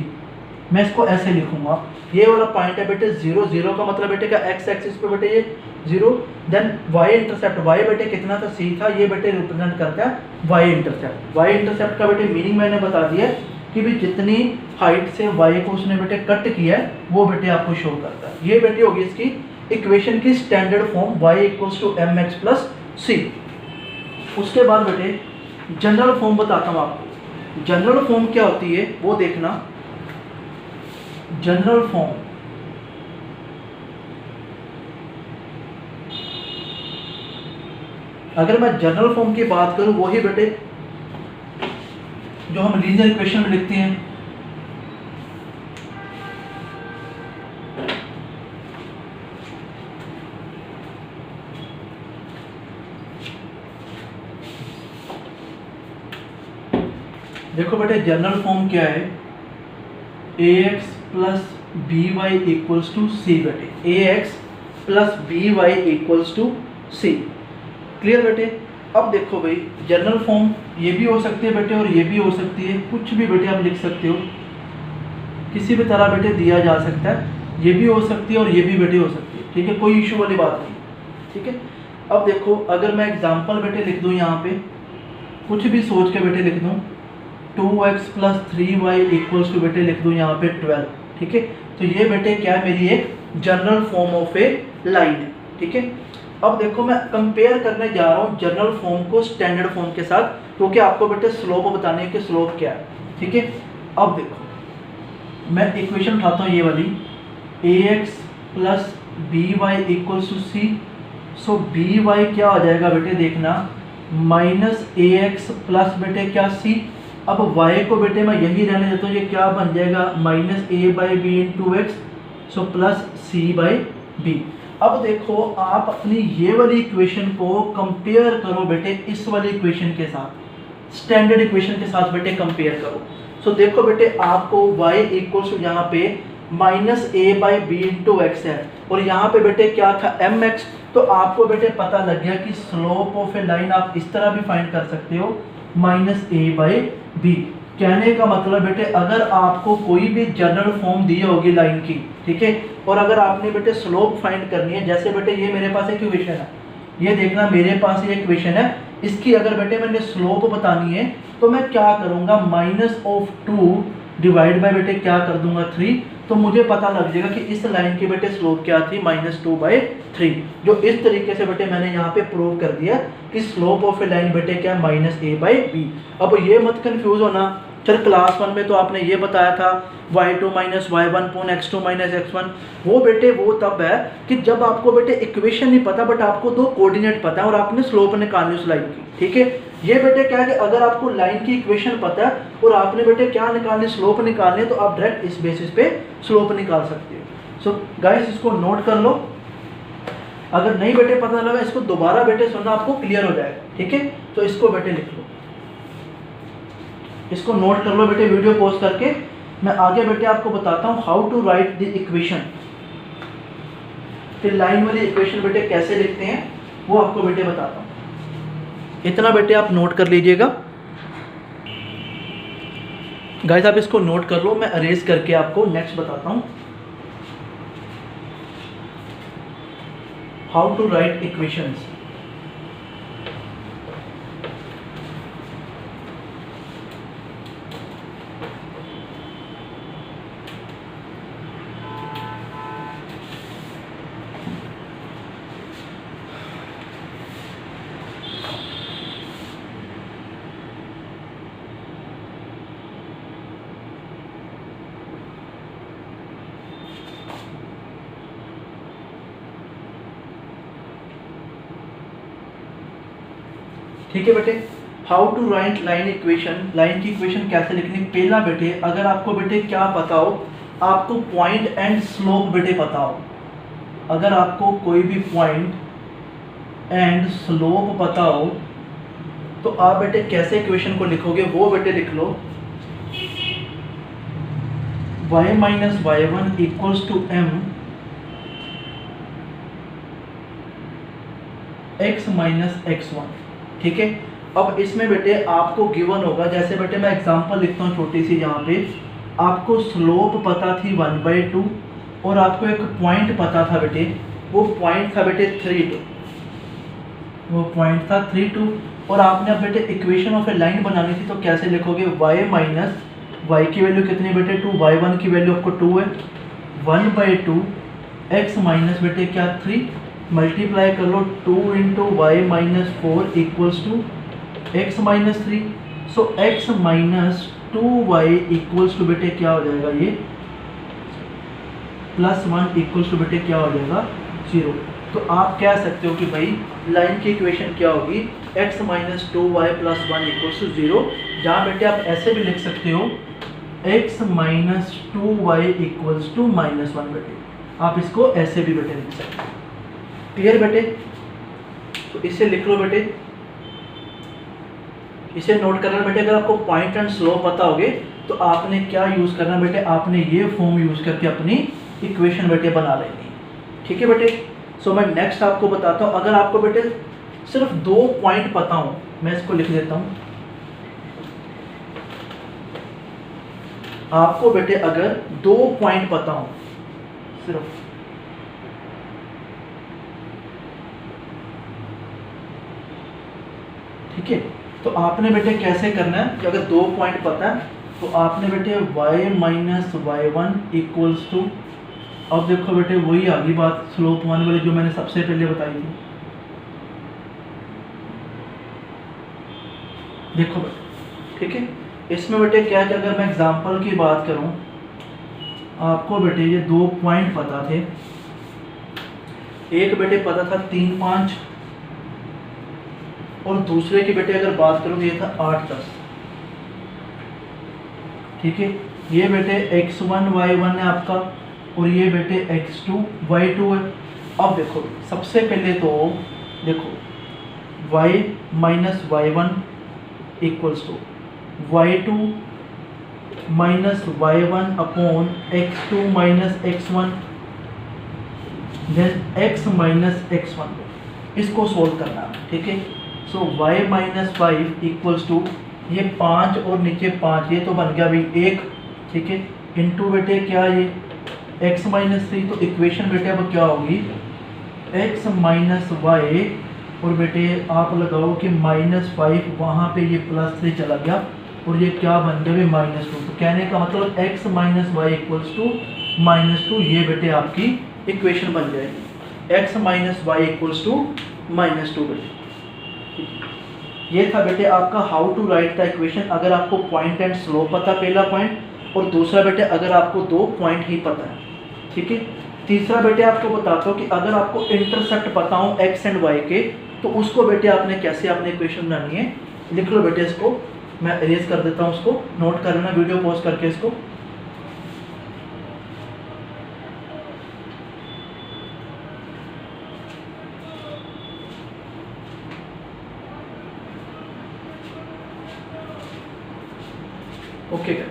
मैं इसको ऐसे लिखूंगा, ये वाला पॉइंट है बेटे 0 का मतलब बेटे का x एक्सिस पे बेटे ये 0, देन y इंटरसेप्ट, y बेटे कितना था c था, ये बेटे रिप्रेजेंट करता है y इंटरसेप्ट। y इंटरसेप्ट का बेटे मीनिंग मैंने बता दिया कि भी जितनी हाइट से y को उसने बेटे कट किया है वो बेटे आपको शो करता है। ये बेटे होगी इसकी इक्वेशन की standard form y equals to M x plus c. उसके बाद बेटे जनरल फॉर्म बताता हूँ आपको। जनरल फॉर्म क्या होती है वो देखना। जनरल फॉर्म अगर मैं जनरल फॉर्म की बात करूं वही बेटे जो हम लीनियर इक्वेशन में लिखते हैं, देखो बेटे जनरल फॉर्म क्या है, ax plus B Y equals to c बेटे, ax plus B Y equals to c. Clear बेटे। अब देखो भाई जनरल फॉर्म ये भी हो सकती है बेटे और ये भी हो सकती है, कुछ भी बेटे आप लिख सकते हो, किसी भी तरह बेटे दिया जा सकता है, ये भी हो सकती है और ये भी बेटे हो सकती है, ठीक है, कोई इशू वाली बात नहीं, ठीक है। अब देखो अगर मैं एग्जांपल बेटे लिख दूं, यहाँ पे कुछ भी सोच के बेटे लिख दूं, 2x plus 3y equals to बेटे लिख दूं यहाँ पे 12, ठीक है। तो ये बेटे क्या है, मेरी एक general form of A line है, ठीक है। अब देखो मैं कंपेयर करने जा रहा हूँ जनरल फॉर्म को स्टैंडर्ड फॉर्म के साथ, क्योंकि आपको बेटे स्लोप बताने की स्लोप क्या है, ठीक है। अब देखो मैं इक्वेशन उठाता हूँ ये वाली, ax plus B Y equals to C. So B Y क्या हो जाएगा बेटे देखना, माइनस ax प्लस बेटे क्या c। अब y को बेटे मैं यही रहने देता हूँ, ये क्या बन जाएगा minus a by B into X, so plus c by B. अब देखो आप अपनी ये वाली इक्वेशन को कंपेयर करो बेटे इस वाली इक्वेशन के साथ, स्टैंडर्ड इक्वेशन के साथ बेटे कंपेयर करो। सो देखो बेटे आपको y इक्वल्स टू यहाँ पे minus a by B into X है और यहाँ पे बेटे क्या था एम एक्स। तो आपको बेटे पता लग गया कि स्लोप ऑफ ए लाइन आप इस तरह भी फाइंड कर सकते हो, माइनस a बाई बी। कहने का मतलब बेटे अगर आपको कोई भी जनरल फॉर्म दी होगी लाइन की, ठीक है, और अगर आपने बेटे स्लोप फाइंड करनी है, जैसे बेटे ये मेरे पास एक इक्वेशन है, ये देखना मेरे पास ये इक्वेशन है, इसकी अगर बेटे मैंने स्लोप बतानी है तो मैं क्या करूँगा, -2 डिवाइड बाय बेटे क्या कर दूंगा 3, तो मुझे पता लग जाएगा कि इस लाइन की बेटे स्लोप क्या थी, -2/3। जो इस तरीके से बेटे मैंने यहाँ पे प्रूव कर दिया कि स्लोप ऑफ ए लाइन बेटे क्या -a/b। अब ये मत कंफ्यूज होना, चल क्लास 1 में तो आपने ये बताया था y2 - y1 upon x2 - x1, वो बेटे वो तब है कि जब आपको बेटे इक्वेशन नहीं पता बट आपको दो कोऑर्डिनेट पता है और आपने स्लोप निकालनी उस लाइन की, ठीक है। ये बेटे क्या है कि अगर आपको लाइन की इक्वेशन पता है और आपने बेटे क्या निकालनी, स्लोप निकालनी, तो आप डायरेक्ट इस बेसिस पे स्लोप निकाल सकते हो। सो गाइस इसको नोट कर लो, अगर नहीं बेटे पता लगा इसको दोबारा बेटे सुनना, आपको क्लियर हो जाएगा, ठीक है। तो इसको बेटे लिख लो, इसको नोट कर लो बेटे, वीडियो पॉज करके। मैं आगे बेटे आपको बताता हूँ how to write the equation, फिर लाइन वाली इक्वेशन बेटे कैसे लिखते हैं वो आपको बेटे बताता हूँ। इतना बेटे आप नोट कर लीजिएगा गाइस, आप इसको नोट कर लो, मैं अरेज करके आपको नेक्स्ट बताता हूँ हाउ टू राइट इक्वेशंस। ठीक है बेटे, how to write line equation, line की इक्वेशन कैसे लिखनी। पहला बेटे अगर आपको बेटे क्या पता हो, आपको पॉइंट एंड स्लोप बेटे पता हो, अगर आपको कोई भी पॉइंट एंड स्लोप पता हो तो आप बेटे कैसे इक्वेशन को लिखोगे, वो बेटे लिख लो y - y1 equals to m x - x1, ठीक है। अब इसमें बेटे आपको गिवन होगा, जैसे बेटे मैं एग्जांपल लिखता हूँ छोटी सी, यहाँ पे आपको स्लोप पता थी 1/2 और आपको एक पॉइंट पता था बेटे, वो पॉइंट था बेटे 3, वो पॉइंट था 3, और आपने अब बेटे इक्वेशन ऑफ ए लाइन बनानी थी, तो कैसे लिखोगे, y माइनस y की वैल्यू कितनी बेटे 2, y1 की वैल्यू आपको 2 है, 1/2 x माइनस बेटे क्या 3, मल्टीप्लाई कर लो 2 into Y minus 4 equals to x minus 3। So x minus 2y equals to बेटे क्या हो जाएगा, ये +1 इक्वल्स टू बेटे क्या हो जाएगा 0। तो आप कह सकते हो कि भाई लाइन की इक्वेशन क्या होगी, x minus 2y + 1 equals to 0। जहाँ बेटे आप ऐसे भी लिख सकते हो x minus 2y equals to -1 बेटे, आप इसको ऐसे भी बेटे लिख सकते हो। क्लियर बेटे, तो इसे लिख लो बेटे, इसे नोट करना बेटे। अगर आपको पॉइंट एंड स्लोप पता होगे तो आपने क्या यूज करना बेटे, आपने ये फॉर्म यूज करके अपनी इक्वेशन बेटे बना लेनी, ठीक है बेटे। सो मैं नेक्स्ट आपको बताता हूँ, अगर आपको बेटे सिर्फ 2 पॉइंट पता हो, मैं इसको लिख देता हूँ, आपको बेटे अगर 2 पॉइंट पता हो सिर्फ, ठीक है, तो आपने बेटे कैसे करना है कि अगर 2 पॉइंट पता है तो आपने बेटे y minus y1 equals to, अब देखो बेटे वही आ गई बात स्लोप 1 वाली जो मैंने सबसे पहले बताई थी। देखो बेटे, ठीक है, इसमें बेटे क्या है, अगर मैं एग्जांपल की बात करूं, आपको बेटे ये 2 पॉइंट पता थे, एक बेटे पता था 3, 5 और दूसरे की बेटे अगर बात करूँ ये था 8, 10, ठीक है। ये बेटे x1 y1 है आपका और ये बेटे x2 y2 है। अब देखो सबसे पहले तो देखो y minus y1 equals to y2 minus y1 upon x2 minus x1 then x minus x1, इसको सोल्व करना है, ठीक है। So y minus 5 equals to ये 5 और नीचे 5, ये तो बन गया अभी 1, ठीक है, इंटू बेटे क्या ये x माइनस 3, तो इक्वेशन बेटे अब क्या होगी x माइनस वाई और बेटे आप लगाओ कि -5, वहाँ पे ये +3 चला गया और ये क्या बन गया -2। तो कहने का मतलब x - y = -2, ये बेटे आपकी इक्वेशन बन जाएगी। x - y = -2 बेटे। ये था बेटे आपका how to write the equation, अगर आपको पॉइंट एंड स्लोप पता, पहला पॉइंट, और दूसरा बेटे अगर आपको 2 पॉइंट ही पता है। ठीक है। तीसरा बेटे आपको बताता हूँ कि अगर आपको इंटरसेप्ट पता हो x एंड y के, तो उसको बेटे आपने कैसे आपने इक्वेशन बनानी है। लिख लो बेटे, इसको मैं इरेज कर देता हूँ, उसको नोट कर लेना वीडियो पॉज करके इसको। ओके क्या,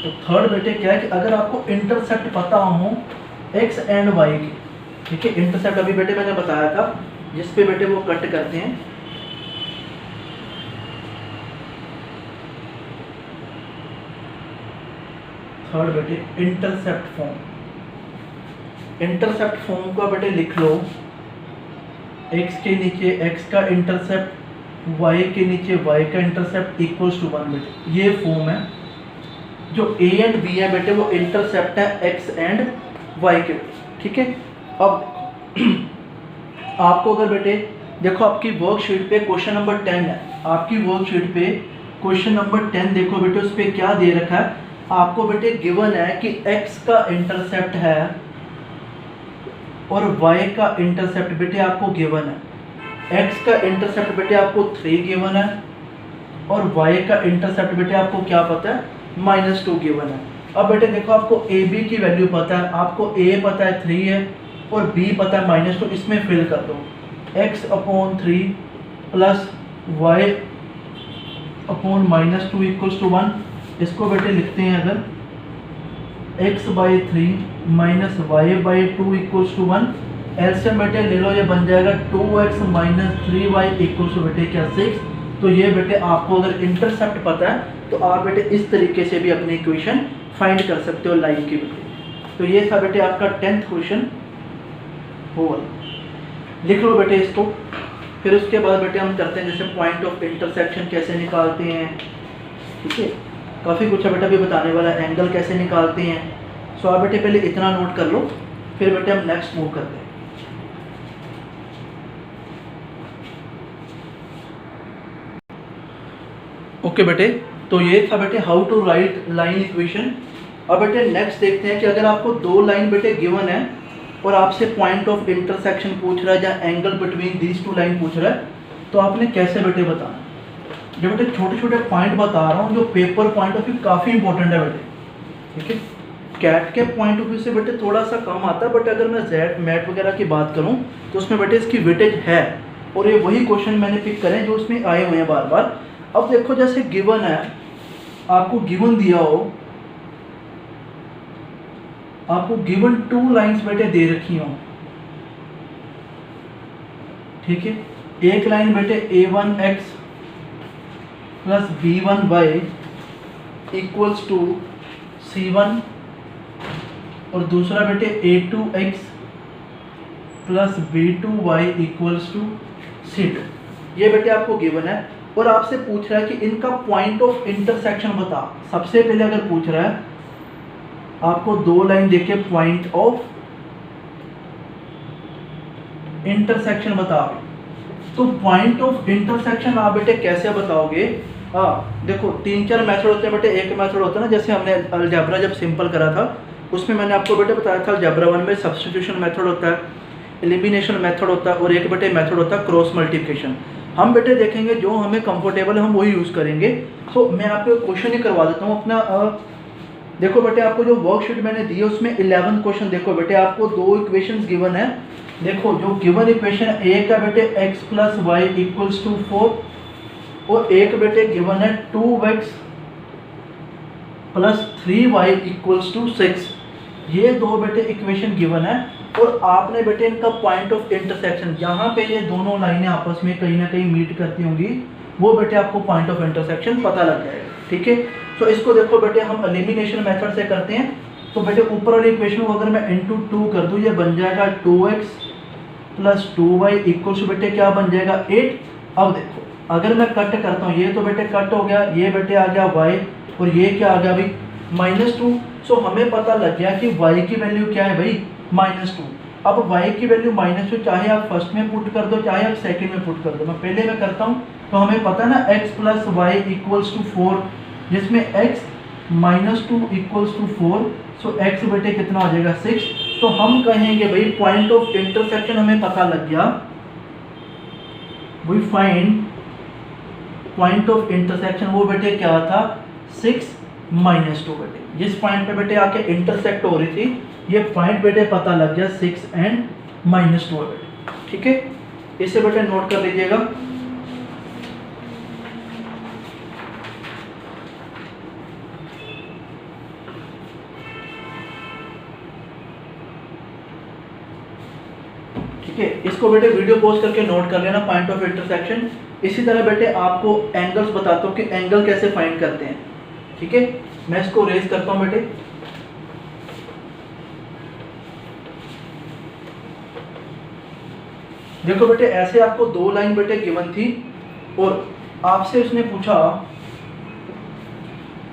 तो थर्ड बेटे क्या है कि अगर आपको इंटरसेप्ट पता हो x एंड y के, ठीक है, इंटरसेप्ट अभी बेटे मैंने बताया था जिस पे बेटे वो कट करते हैं। थर्ड बेटे इंटरसेप्ट फॉर्म, इंटरसेप्ट फॉर्म का बेटे लिख लो, x के नीचे x का इंटरसेप्ट, y के नीचे y का इंटरसेप्ट = 1 बेटे, ये फॉर्म है। जो a एंड b है बेटे वो इंटरसेप्ट है x एंड y के, ठीक है। अब आपको अगर बेटे देखो आपकी वर्कशीट पे क्वेश्चन नंबर 10 है, आपकी वर्कशीट पे क्वेश्चन नंबर 10 देखो बेटे, उस पे क्या दे रखा है आपको बेटे, गिवन है कि x का इंटरसेप्ट है और y का इंटरसेप्ट बेटे आपको गिवन है। x का इंटरसेप्ट बेटे आपको 3 गिवन है और y का इंटरसेप्ट बेटे आपको क्या पता है, -2 गिवन है। अब बेटे देखो आपको ए बी की वैल्यू पता है, आपको a पता है 3 है और b पता है -2, इसमें फिल कर दो x/3 प्लस y/-2 = 1। इसको बेटे लिखते हैं अगर x/3 - y/2 = 1। एलसीएम बेटे ले लो, ये बन जाएगा 2x - 3y = बेटे क्या 6। तो ये बेटे आपको अगर इंटरसेप्ट पता है तो आप बेटे इस तरीके से भी अपनी इक्वेशन फाइंड कर सकते हो लाइन की बेटे। तो ये था बेटे आपका 10th क्वेश्चन होल, लिख लो बेटे इसको। फिर उसके बाद बेटे हम करते हैं जैसे पॉइंट ऑफ इंटरसेक्शन कैसे निकालते हैं, ठीक है, काफ़ी कुछ है बेटा भी बताने वाला, एंगल कैसे निकालते हैं। सो आप बेटे पहले इतना नोट कर लो, फिर बेटे हम नेक्स्ट मूव करते हैं। ओके बेटे, तो ये था बेटे how to write line equation. अब बेटे नेक्स्ट देखते हैं कि अगर आपको 2 लाइन बेटे गिवन है और आपसे पॉइंट ऑफ इंटरसेक्शन पूछ रहा है या एंगल बिटवीन दीज 2 लाइन पूछ रहा है, तो आपने कैसे बेटे बताना। जो बेटे छोटे छोटे पॉइंट बता रहा हूँ जो पेपर पॉइंट ऑफ व्यू काफ़ी इंपॉर्टेंट है बेटे, ठीक है। कैट के पॉइंट ऑफ व्यू से बेटे थोड़ा सा कम आता है, बट अगर मैं जेड मैट वगैरह की बात करूँ तो उसमें बेटे इसकी वेटेज है, और ये वही क्वेश्चन मैंने पिक करे जो उसमें आए हुए हैं बार बार। अब देखो जैसे गिवन है, आपको गिवन दिया हो, आपको गिवन 2 लाइंस बेटे दे रखी हो, ठीक है। एक लाइन बेटे a1x प्लस b1y = c1 और दूसरा बेटे a2x प्लस b2y = c2। ये बेटे आपको गिवन है और आपसे पूछ रहा है कि इनका पॉइंट ऑफ इंटरसेक्शन बता। सबसे पहले अगर पूछ रहा है आपको 2 लाइन देके पॉइंट ऑफ इंटरसेक्शन बता, तो पॉइंट ऑफ इंटरसेक्शन आप बेटे कैसे बताओगे। देखो 3-4 मेथड होते हैं बेटे। एक मेथड होता है ना, जैसे हमने अलजेब्रा जब सिंपल करा था उसमें मैंने आपको बेटे बताया था अलजेब्रा 1 में सब्स्टिट्यूशन मेथड होता है, एलिमिनेशन मेथड होता है और एक बेटे मेथड होता है क्रॉस मल्टीप्लिकेशन। हम बेटे देखेंगे जो हमें कंफर्टेबल है हम वही यूज़ करेंगे। तो मैं आपको क्वेश्चन ही करवा देता हूँ अपना। देखो बेटे आपको जो वर्कशीट मैंने दी है उसमें 11 क्वेश्चन। देखो बेटे आपको 2 इक्वेशंस गिवन है। देखो जो गिवन इक्वेशन ए का बेटे x plus Y equals to 4 और एक बेटे गिवन है 2x plus 3y equals to 6। ये 2 बेटे इक्वेशन गिवन है और आपने बेटे इनका पॉइंट ऑफ इंटरसेक्शन, जहाँ पे ये दोनों लाइनें आपस में कहीं ना कहीं मीट करती होंगी, वो बेटे आपको पॉइंट ऑफ इंटरसेक्शन पता लग जाएगा। ठीक है, तो इसको देखो बेटे हम एलिमिनेशन मेथड से करते हैं। तो बेटे ऊपर वाली इक्वेशन को अगर मैं इंटू 2 कर दूँ, ये बन जाएगा 2x plus 2y equal to बेटे क्या बन जाएगा 8। अब देखो अगर मैं कट करता हूँ, ये तो बेटे कट हो गया, ये बेटे आ गया y और ये क्या आ गया भाई -2। सो हमें पता लग गया कि y की वैल्यू क्या है भाई -2। अब y की वैल्यू -2 चाहे आप फर्स्ट में पुट कर दो चाहे आप सेकंड में पुट कर दो, मैं पहले में करता हूँ। तो हमें पता ना x plus Y equals to 4, जिसमें x -2 equals to 4। So x बेटे कितना हो जाएगा 6। तो हम कहेंगे भाई पॉइंट ऑफ इंटरसेक्शन हमें पता लग गया, we find point of intersection, वो बेटे क्या था 6 -2 बेटे। जिस पॉइंट पे बेटे आके इंटरसेक्ट हो रही थी ये पॉइंट बेटे पता लग गया 6 एंड -2 बेटे। ठीक है, इसे बेटे नोट कर लीजिएगा। ठीक है, इसको बेटे वीडियो पॉज करके नोट कर लेना पॉइंट ऑफ इंटरसेक्शन। इसी तरह बेटे आपको एंगल्स बताता हूँ कि एंगल कैसे फाइंड करते हैं। ठीक है, मैं इसको रेज करता हूँ बेटे। देखो बेटे ऐसे आपको दो लाइन बेटे गिवन थी और आपसे उसने पूछा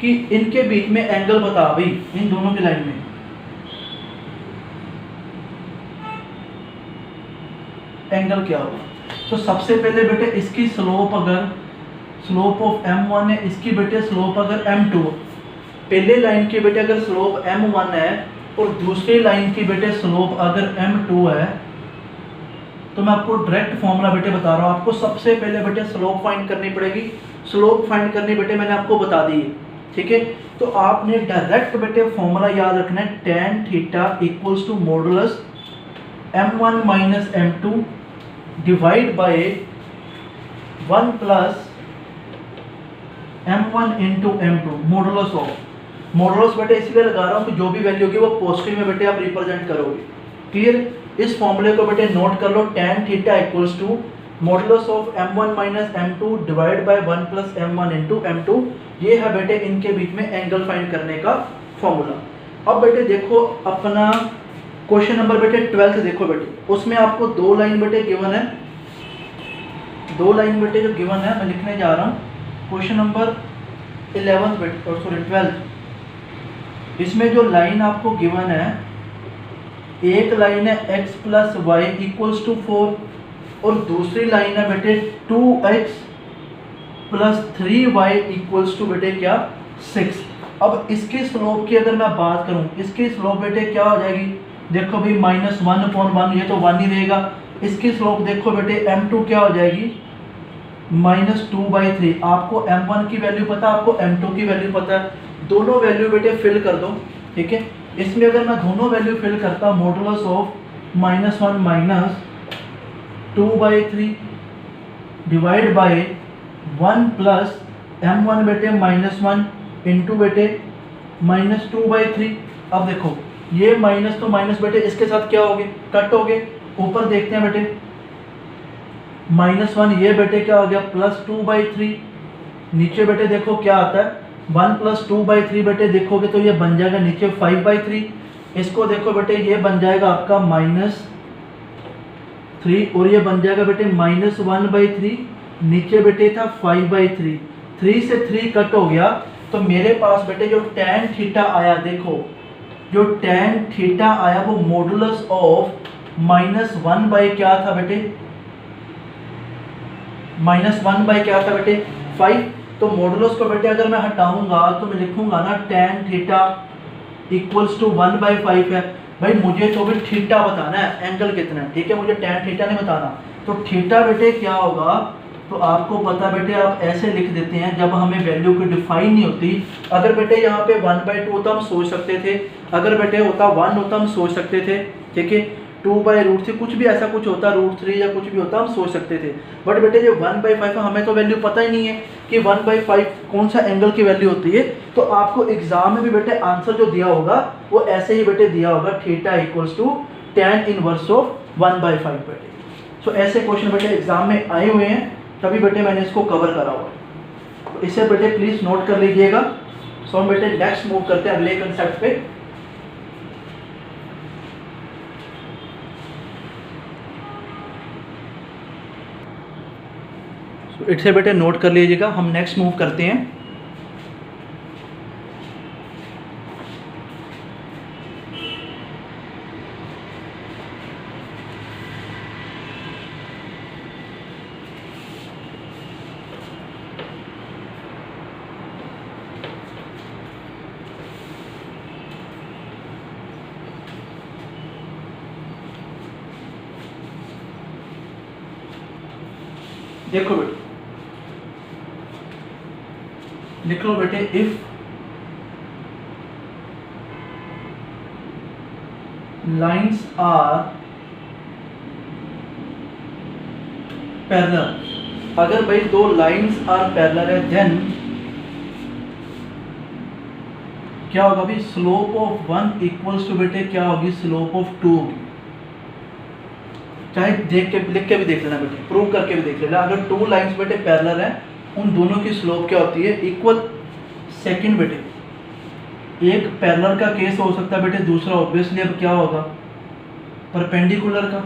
कि इनके बीच में एंगल बता भाई, इन दोनों की लाइन में एंगल क्या होगा। तो सबसे पहले बेटे इसकी स्लोप, अगर स्लोप ऑफ m1 है, इसकी बेटे स्लोप अगर m2, पहले लाइन की बेटे अगर स्लोप m1 है और दूसरी लाइन की बेटे स्लोप अगर m2 है, तो मैं आपको डायरेक्ट फॉर्मूला बेटे बता रहा हूँ। आपको सबसे पहले बेटे स्लोप फाइंड करनी पड़ेगी। स्लोप फाइंड करनी बेटे मैंने आपको बता दी है। ठीक है, तो आपने डायरेक्ट बेटे फॉर्मूला याद रखना है, tan theta equals to modulus m1 minus m2 divide by 1 plus m1 into m2 modulus of. Modulus बेटे इसलिए लगा रहा हूँ कि जो भी वैल्यू होगी वो पॉजिटिव में बेटे आप रिप्रेजेंट करोगे। क्लियर, इस फॉर्मूले को बेटे नोट कर लो, tan theta equals to modulus of m1 minus m2 divide by 1 plus m1 into m2। ये है बेटे इनके बीच में एंगल फाइंड करने का फॉर्मूला। अब बेटे देखो अपना क्वेश्चन नंबर बेटे 12 देखो बेटे, उसमें आपको दो लाइन बेटे गिवन है, दो लाइन बेटे जो गिवन है मैं लिखने जा रहा हूँ। क्वेश्चन नंबर 11 बेटे और सॉरी 12, इसमें जो लाइन आपको गिवन है, एक लाइन है x plus Y equals to 4 और दूसरी लाइन है बेटे 2x plus 3y equals to बेटे क्या 6। अब इसकी स्लोप की अगर मैं बात करूं, इसकी स्लोप बेटे क्या हो जाएगी, देखो भाई -1/1, ये तो 1 ही रहेगा। इसकी स्लोप देखो बेटे m2 क्या हो जाएगी -2/3। आपको m1 की वैल्यू पता है, आपको m2 की वैल्यू पता है, दोनों वैल्यू बेटे फिल कर दो। ठीक है, इसमें अगर मैं दोनों वैल्यू फिल करता हूँ, modulus of -1 minus 2/3 divide by 1 plus m1 बेटे -1 इंटू बेटे -2/3। अब देखो ये माइनस तो माइनस बेटे इसके साथ क्या हो गए, कट हो गए। ऊपर देखते हैं बेटे -1, ये बेटे क्या हो गया +2/3। नीचे बेटे देखो क्या आता है 1 + 2/3 बेटे देखोगे तो ये बन जाएगा नीचे 5/3। इसको देखो बेटे ये बन जाएगा आपका -3 और ये बन जाएगा बेटे -1/3। नीचे बेटे था 5/3, 3 से 3 कट हो गया। तो मेरे पास बेटे जो tan थीटा आया, देखो जो tan थीटा आया वो मॉडुलस ऑफ -1 क्या था बेटे, -1 क्या था बेटे 5। तो मॉडुलस को बेटे अगर मैं हटाऊंगा तो मैं लिखूंगा ना tan थीटा इक्वल्स टू 1/5 है। भाई मुझे तो भी थीटा बताना है, एंगल कितना है। ठीक है, मुझे tan थीटा नहीं बताना। तो थीटा बेटे क्या होगा, तो आपको पता बेटे आप ऐसे लिख देते हैं जब हमें वैल्यू की डिफाइन नहीं होती। अगर बेटे यहाँ पे 1/2 होता हम सोच सकते थे, अगर बेटे होता 1 होता हम सोच सकते थे। ठीक है, 2/√3 कुछ भी ऐसा कुछ होता, √3 या कुछ भी होता हम सोच सकते थे। बट बेटे जो 1/5 है हमें तो वैल्यू पता ही नहीं है कि 1/5 कौन सा एंगल की वैल्यू होती है। तो आपको एग्जाम में भी बेटे आंसर जो दिया होगा वो ऐसे ही बेटे दिया होगा, theta equals to tan inverse of 1/5 बेटे। सो ऐसे क्वेश्चन बेटे एग्जाम में आए हुए हैं, तभी बेटे मैंने इसको कवर करा हुआ है। तो इसे बेटे प्लीज नोट कर लीजिएगा। सो हम बेटे नेक्स्ट मूव करते हैं अगले कंसेप्ट पे। इसे बेटे नोट कर लीजिएगा। हम नेक्स्ट मूव करते हैं। देखो बेटे, लिख लो बेटे, इफ लाइन्स आर पैरेलल, अगर भाई दो लाइन्स आर पैरेलल है, देन क्या होगा भाई, slope of one equals to बेटे क्या होगी, स्लोप ऑफ टू होगी। चाहे देख के लिख के भी देख लेना बेटे, प्रूव करके भी देख लेना। अगर टू लाइंस बेटे पैरेलल है, उन दोनों की स्लोप क्या होती है, इक्वल। सेकंड बेटे, एक पैरेलल का केस हो सकता है बेटे, दूसरा ऑब्वियसली अब क्या होगा, परपेंडिकुलर का।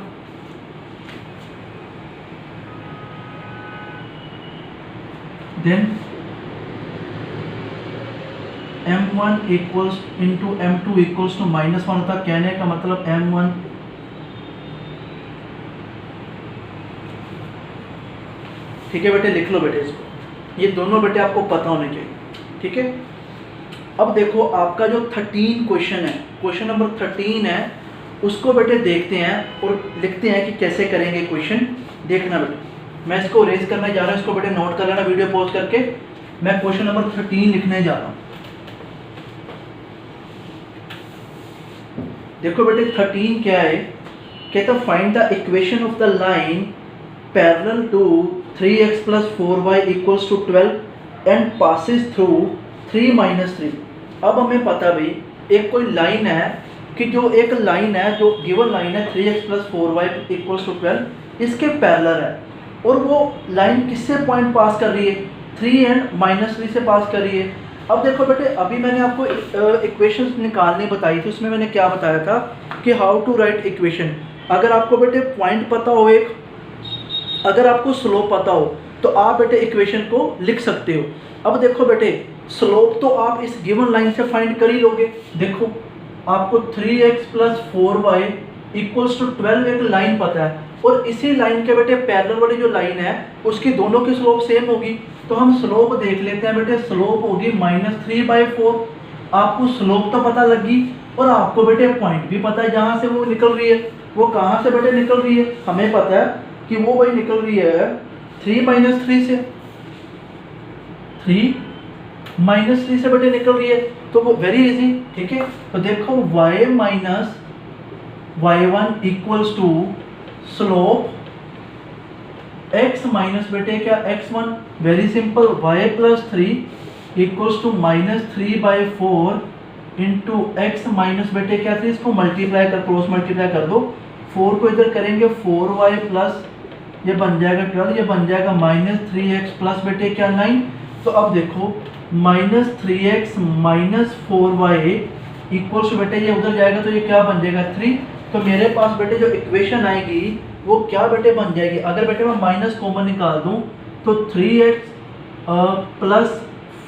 Then m1 equals into m2 equals to -1 होता। कहने का मतलब m1 ठीक है बेटे, लिख लो बेटे इसको। ये दोनों बेटे आपको पता होने चाहिए, ठीक है। अब देखो आपका जो 13 क्वेश्चन है, क्वेश्चन नंबर 13 है, उसको बेटे देखते हैं और लिखते हैं कि कैसे करेंगे क्वेश्चन। देखना बेटे, मैं इसको रेज करने जा रहा हूँ, इसको बेटे नोट कर लेना वीडियो पॉज करके। मैं क्वेश्चन नंबर 13 लिखने जा रहा हूँ। देखो बेटे 13 क्या है, कहता find the equation of the line parallel to 3x plus 4y equals to 12 and passes through 3 minus 3। अब हमें पता भाई एक कोई लाइन है कि जो एक लाइन है, जो गिवन लाइन है 3x plus 4y equals to 12, इसके पैरेलल है, और वो लाइन किससे पॉइंट पास कर रही है, 3 and -3 से पास कर रही है। अब देखो बेटे, अभी मैंने आपको इक्वेशंस निकालनी बताई थी, उसमें मैंने क्या बताया था कि हाउ टू राइट इक्वेशन। अगर आपको बेटे पॉइंट पता हो एक, अगर आपको स्लोप पता हो, तो आप बेटे इक्वेशन को लिख सकते हो। अब देखो बेटे, स्लोप तो आप इस गिवन लाइन से फाइंड कर ही लोगे। देखो आपको 3x plus 4y equals to 12 एक लाइन पता है, और इसी लाइन के बेटे पैरेलल वाली जो लाइन है उसकी दोनों की स्लोप सेम होगी। तो हम स्लोप देख लेते हैं बेटे, स्लोप होगी -3/4। आपको स्लोप तो पता लगी, और आपको बेटे पॉइंट भी पता है जहाँ से वो निकल रही है। वो कहाँ से बेटे निकल रही है, हमें पता है कि वो भाई निकल रही है 3 - 3 से, 3 - 3 से बेटे निकल रही है। तो वो वेरी इजी, ठीक है। तो देखो y minus y1 equals to slope x minus बेटे क्या x1, very simple, y plus 3 equals to -3/4 into x minus बेटे क्या 3, इसको मल्टीप्लाई कर, क्रॉस मल्टीप्लाई कर दो। 4 को इधर करेंगे 4y प्लस ये बन जाएगा 12, ये बन जाएगा -3x प्लस बेटे क्या 9। तो अब देखो -3x minus 4y equals to बेटे ये उधर जाएगा तो ये क्या बन जाएगा 3। तो मेरे पास बेटे जो इक्वेशन आएगी वो क्या बेटे बन जाएगी, अगर बेटे मैं माइनस कॉमन निकाल दूं तो 3x plus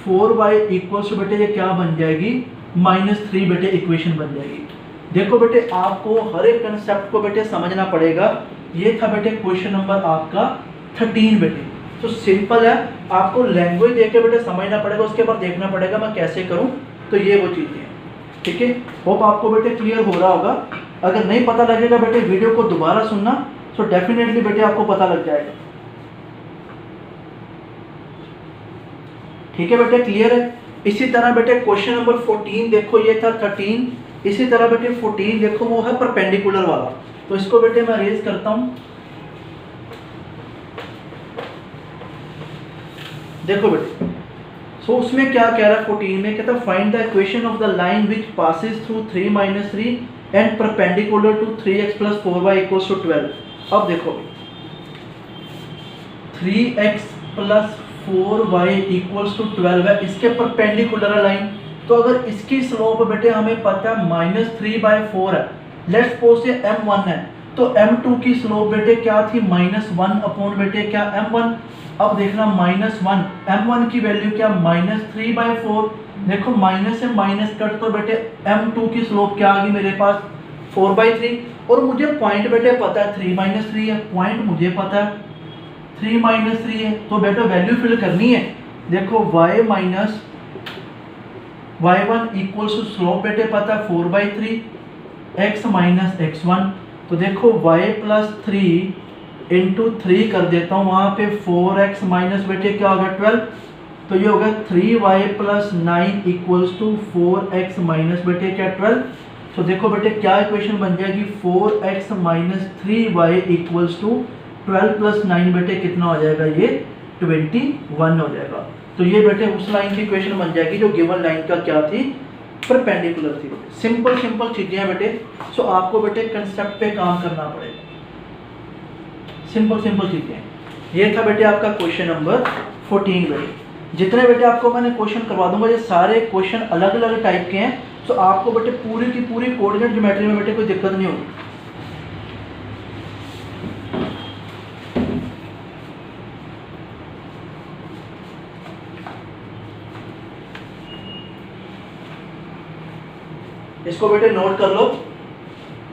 4y equals to बेटे ये क्या बन जाएगी -3 बेटे इक्वेशन बन जाएगी। देखो बेटे आपको हर एक कंसेप्ट को बेटे समझना पड़ेगा। ये था बेटे क्वेश्चन नंबर आपका 13 बेटे। तो सिंपल है, आपको लैंग्वेज देख के बेटे समझना पड़ेगा, उसके बाद देखना पड़ेगा मैं कैसे करूं। तो ये वो चीज़ें हैं, ठीक है। होप आपको बेटे क्लियर हो रहा होगा। अगर नहीं पता लगेगा बेटे वीडियो को दोबारा सुनना, तो डेफिनेटली बेटे आपको पता लग जाएगा, ठीक है बेटे, क्लियर है। इसी तरह बेटे क्वेश्चन नंबर 14 देखो, ये था 13। इसी तरह बेटे 14 देखो, वो है परपेंडिकुलर वाला। तो इसको बेटे मैं रेज करता हूं। देखो बेटे, सो उसमें क्या कह रहा है 14 में, कहता find the equation of the line which passes through 3 - 3 and perpendicular to 3x plus 4y equals to 12। अब देखो 3x plus 4y equals to 12 है, इसके परपेंडिकुलर है लाइन। तो अगर इसकी स्लोप बेटे हमें पता है -3/4 है, लेट्स सपोज ये m1 है, तो m2 की स्लोप बेटे क्या थी -1 अपॉन बेटे क्या m1। अब देखना -1 m1 की वैल्यू क्या -3/4। देखो माइनस से माइनस कट तो बेटे m2 की स्लोप क्या आ गई मेरे पास 4/3। और मुझे पॉइंट बेटे पता है 3 - 3 है, पॉइंट मुझे पता है 3 - 3 है, तो बेटा वैल्यू फिल करनी है। देखो y minus y1 equals to slope बेटे पता है 4/3 x माइनस x1। तो देखो y प्लस 3 इंटू 3 कर देता हूँ, वहाँ पे 4x माइनस बेटे क्या होगा 12। तो ये होगा 3y plus 9 equals to 4x minus बेटे क्या 12। तो देखो बेटे क्या इक्वेशन बन जाएगी 4x minus 3y equals to 12 plus 9 बेटे कितना हो जाएगा ये 21 हो जाएगा। तो ये बेटे उस लाइन की इक्वेशन बन जाएगी जो गिवन लाइन का क्या थी परपेंडिकुलर थी। सिंपल सिंपल चीजें हैं बेटे, सो आपको बेटे कंसेप्ट पे काम करना पड़ेगा, सिंपल सिंपल चीजें। ये था बेटे आपका क्वेश्चन नंबर 14 बेटे। जितने बेटे आपको मैंने क्वेश्चन करवा दूंगा ये सारे क्वेश्चन अलग अलग टाइप के हैं, सो आपको बेटे पूरी की पूरी कोऑर्डिनेट ज्योमेट्री में बेटे कोई दिक्कत नहीं होगी। इसको बेटे नोट कर लो।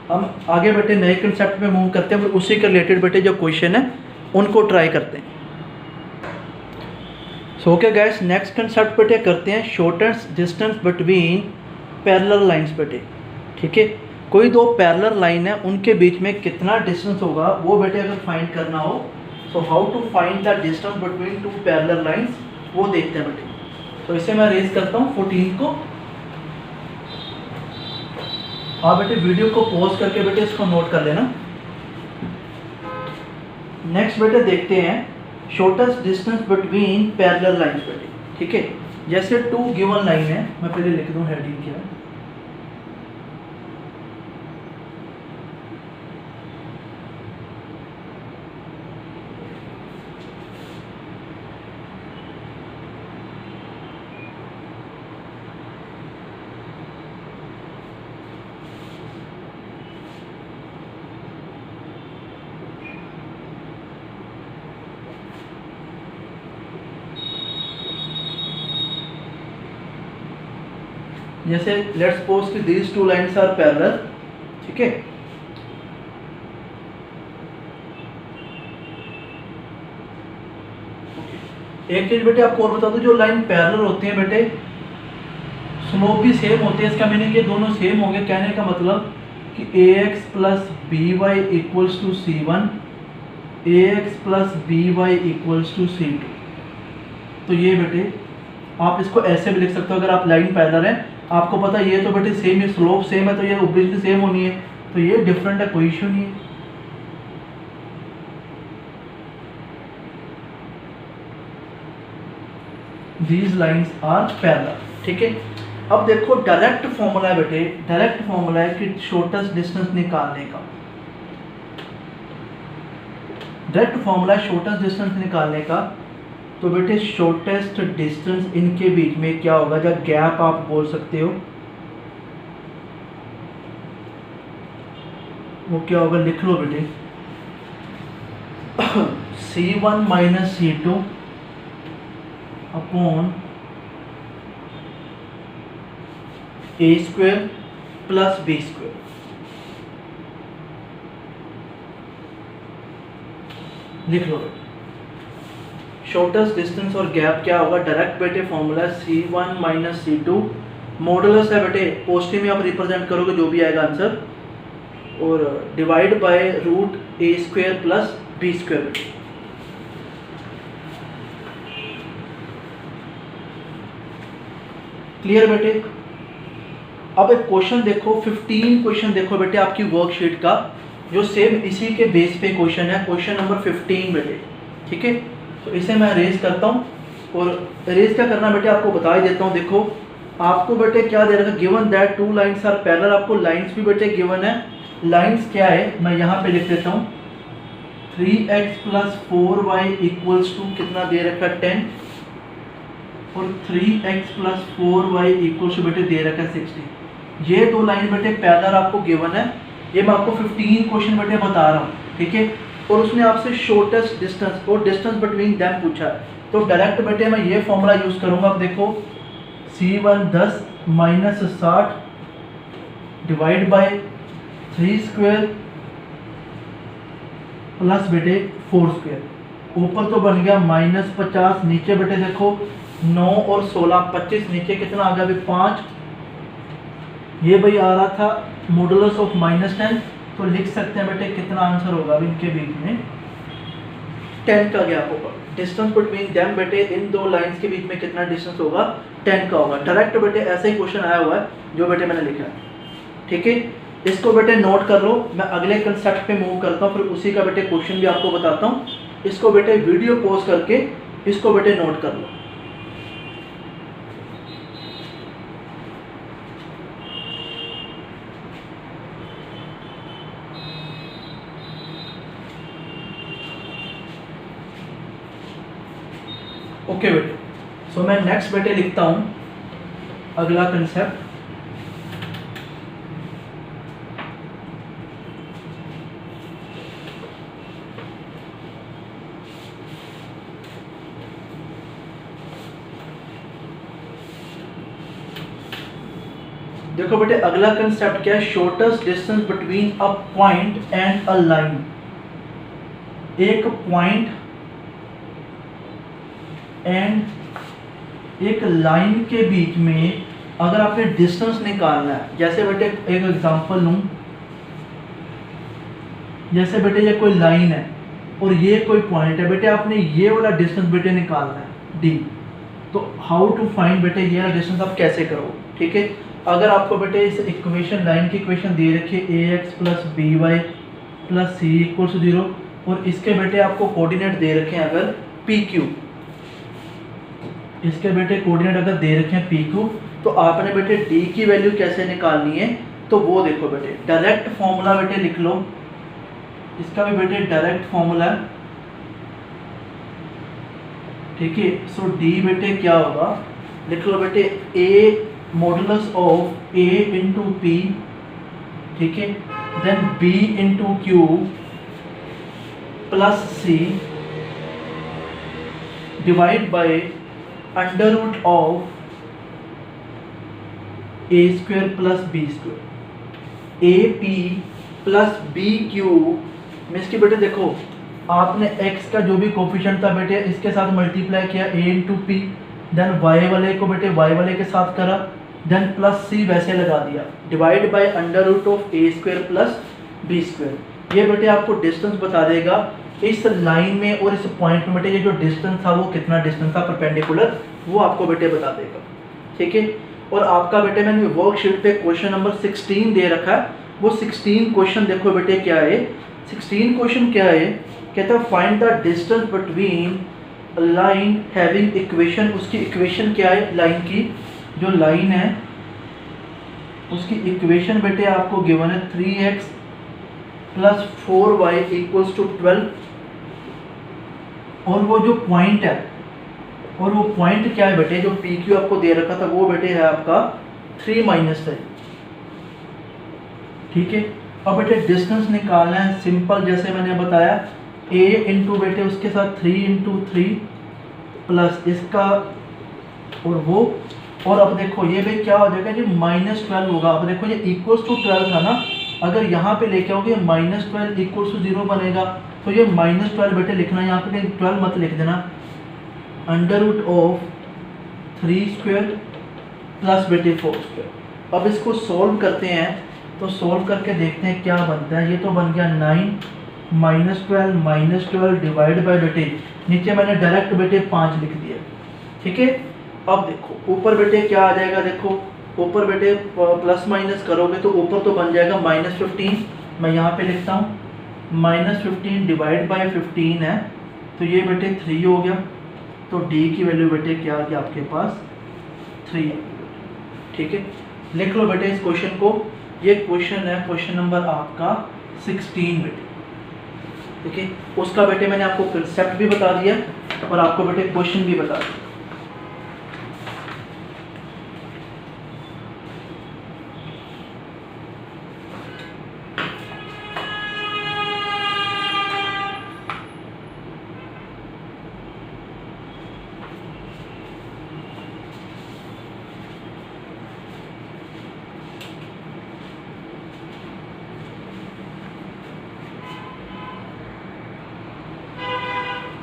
हम आगे बेटे नए कंसेप्ट में मूव करते हैं, फिर उसी के रिलेटेड बेटे जो क्वेश्चन है उनको ट्राई करते हैं। So okay guys, next concept बेटे करते हैं shortest distance between parallel lines बेटे। ठीक है, कोई दो पैरेलल लाइन है उनके बीच में कितना डिस्टेंस होगा वो बेटे अगर फाइंड करना हो, so how to find the distance between two parallel lines वो देखते हैं बेटे। तो इसे मैं रेज करता हूँ 14 को। आप बेटे वीडियो को पॉज करके बेटे इसको नोट कर लेना। नेक्स्ट बेटे देखते हैं shortest distance between parallel lines बेटे। ठीक है, जैसे 2 गिवन लाइन है, मैं पहले लिख दूं हेडिंग क्या है। जैसे लेट्स सपोज कि दीज 2 लाइंस आर पैरेलल। ठीक है, एक चीज बेटे आपको और बता दूं, जो लाइन पैरेलल होती है बेटे स्लोप भी सेम होती है। इसका मीनिंग ये दोनों सेम होंगे। कहने का मतलब कि ax plus by equals to c1, ax plus by equals to c2। तो ये बेटे आप इसको ऐसे भी लिख सकते हो, अगर आप लाइन पैरेलल है आपको पता है ये तो बेटे सेम है, स्लोप सेम है, तो ये ऑब्वियसली सेम होनी है, तो ये डिफरेंट है, कोई इशू नहीं है। These lines are parallel। ठीक है, अब देखो डायरेक्ट फॉर्मूला है बेटे, डायरेक्ट फॉर्मूला है कि शॉर्टेस्ट डिस्टेंस निकालने का। डायरेक्ट फॉर्मूला है शॉर्टेस्ट डिस्टेंस निकालने का। तो बेटे शॉर्टेस्ट डिस्टेंस इनके बीच में क्या होगा, या गैप आप बोल सकते हो, वो क्या होगा लिख लो बेटे c1 minus c2 upon a square plus b square. लिख लो बेटे शॉर्टेस्ट डिस्टेंस और गैप क्या होगा, डायरेक्ट बेटे formula c1 minus c2, modulus है बेटे पॉजिटिव में आप रिप्रेजेंट करोगे जो भी आएगा आंसर, और divide by root a square plus b square बेटे। क्लियर बेटे। अब एक क्वेश्चन देखो, 15 क्वेश्चन देखो बेटे आपकी वर्कशीट का, जो सेम इसी के बेस पे क्वेश्चन है, क्वेश्चन नंबर 15 बेटे। ठीक है, तो इसे मैं रेज करता हूँ, और रेज क्या करना बेटे आपको बता ही देता हूँ। देखो आपको बेटे क्या दे रखा है, given that 2 lines are parallel. आपको लाइंस भी बेटे गिवन है। लाइंस क्या है मैं यहाँ पे लिख देता हूँ, 3x plus 4y equals to कितना दे रखा है 10, और 3x plus 4y equals to बेटे दे रखा है 60। ये 2 लाइन बेटे पैरेलल आपको गिवन है। ये मैं आपको 15 क्वेश्चन बेटे बता रहा हूँ, ठीक है। और उसने आपसे शॉर्टेस्ट डिस्टेंस और डिस्टेंस बिटवीन देम पूछा है, तो डायरेक्ट बेटे मैं ये फॉर्मूला यूज़ करूँगा। आप देखो C1 10 minus 60 divide by 3 square plus बेटे 4 स्क्वायर। ऊपर तो बन गया -50, नीचे बेटे देखो 9 और 16 25, नीचे कितना आ गया अभी 5। ये भाई आ रहा था मॉडुलस ऑफ -10, तो लिख सकते हैं बेटे कितना आंसर होगा अभी इनके बीच में 10 का गैप होगा। डिस्टेंस बिटवीन देम बेटे इन दो लाइंस के बीच में कितना डिस्टेंस होगा 10 का होगा। डायरेक्ट बेटे ऐसा ही क्वेश्चन आया हुआ है जो बेटे मैंने लिखा है, ठीक है। इसको बेटे नोट कर लो, मैं अगले कंसेप्ट पे मूव करता हूँ, फिर उसी का बेटे क्वेश्चन भी आपको बताता हूँ। इसको बेटे वीडियो पॉज करके इसको बेटे नोट कर लो। ओके बेटे, सो मैं नेक्स्ट बेटे लिखता हूँ अगला कंसेप्ट। देखो बेटे अगला कंसेप्ट क्या है, shortest distance between a point and a line. एक पॉइंट एंड एक लाइन के बीच में अगर आपने डिस्टेंस निकालना है, जैसे बेटे एक एग्जांपल लूं, जैसे बेटे ये कोई लाइन है और ये कोई पॉइंट है, बेटे आपने ये वाला डिस्टेंस बेटे निकालना है डी। तो हाउ टू फाइंड बेटे ये वाला डिस्टेंस आप कैसे करो, ठीक है। अगर आपको बेटे इस इक्वेशन लाइन की इक्वेशन दे रखी है ax plus B y plus c equals 0, और इसके बेटे आपको कोऑर्डिनेट दे रखे हैं अगर पी क्यू, इसके बेटे कोऑर्डिनेट अगर दे रखे हैं पी क्यू, तो आपने बेटे डी की वैल्यू कैसे निकालनी है, तो वो देखो बेटे डायरेक्ट फॉर्मूला बेटे लिख लो। इसका भी बेटे डायरेक्ट फॉर्मूला है, ठीक है। सो डी बेटे क्या होगा, लिख लो बेटे a modulus of a into p, ठीक है, then b into q plus c divide by under root of A square plus B square. A p plus b q means की बेटे देखो आपने x का जो भी कोफिशिएंट था बेटे इसके साथ मल्टीप्लाई किया a into P, then y वाले को बेटे y वाले के साथ करा, देन प्लस c वैसे लगा दिया, divide by under root of A square plus B square. ये बेटे आपको डिस्टेंस बता देगा इस लाइन में और इस पॉइंट में बेटे ये जो डिस्टेंस था वो कितना डिस्टेंस था परपेंडिकुलर, वो आपको बेटे बता देगा, ठीक है। और आपका बेटे मैंने वर्कशीट पे क्वेश्चन नंबर 16 दे रखा है, वो 16 क्वेश्चन देखो बेटे क्या है। 16 क्वेश्चन क्या है, कहता है find the distance between line having equation. उसकी इक्वेशन क्या है, लाइन की जो लाइन है उसकी इक्वेशन बेटे आपको गिवन है 3x plus 4y equals to 12, और वो जो पॉइंट है, और वो पॉइंट क्या है बेटे जो पी क्यू आपको दे रखा था वो बेटे है आपका 3 माइनस है, ठीक है। अब बेटे डिस्टेंस निकालना है सिंपल, जैसे मैंने बताया a इंटू बेटे उसके साथ 3 इंटू 3 प्लस इसका और वो, और अब देखो ये भी क्या हो जाएगा जी -12 होगा। अब देखो ये इक्वल्स टू 12 था ना, अगर यहाँ पे लेके आओगे -12 इक्वल्स टू 0 बनेगा, तो ये -12 बेटे लिखना, यहाँ पे 12 मत लिख देना, under root of 3 square plus बेटे 4 स्क्वायर। अब इसको सॉल्व करते हैं, तो सॉल्व करके देखते हैं क्या बनता है। ये तो बन गया 9 -12 डिवाइड बाय बेटे नीचे मैंने डायरेक्ट बेटे 5 लिख दिया, ठीक है। अब देखो ऊपर बेटे क्या आ जाएगा, देखो ऊपर बेटे प्लस माइनस करोगे तो ऊपर तो बन जाएगा -15, मैं यहाँ पे लिखता हूँ -15 डिवाइड बाय 15 है, तो ये बेटे 3 हो गया, तो डी की वैल्यू बेटे क्या आ गया आपके पास 3, ठीक है। लिख लो बेटे इस क्वेश्चन को, ये क्वेश्चन है क्वेश्चन नंबर आपका 16 बेटे, ठीक है। उसका बेटे मैंने आपको कंसेप्ट भी बता दिया और आपको बेटे क्वेश्चन भी बता दिया।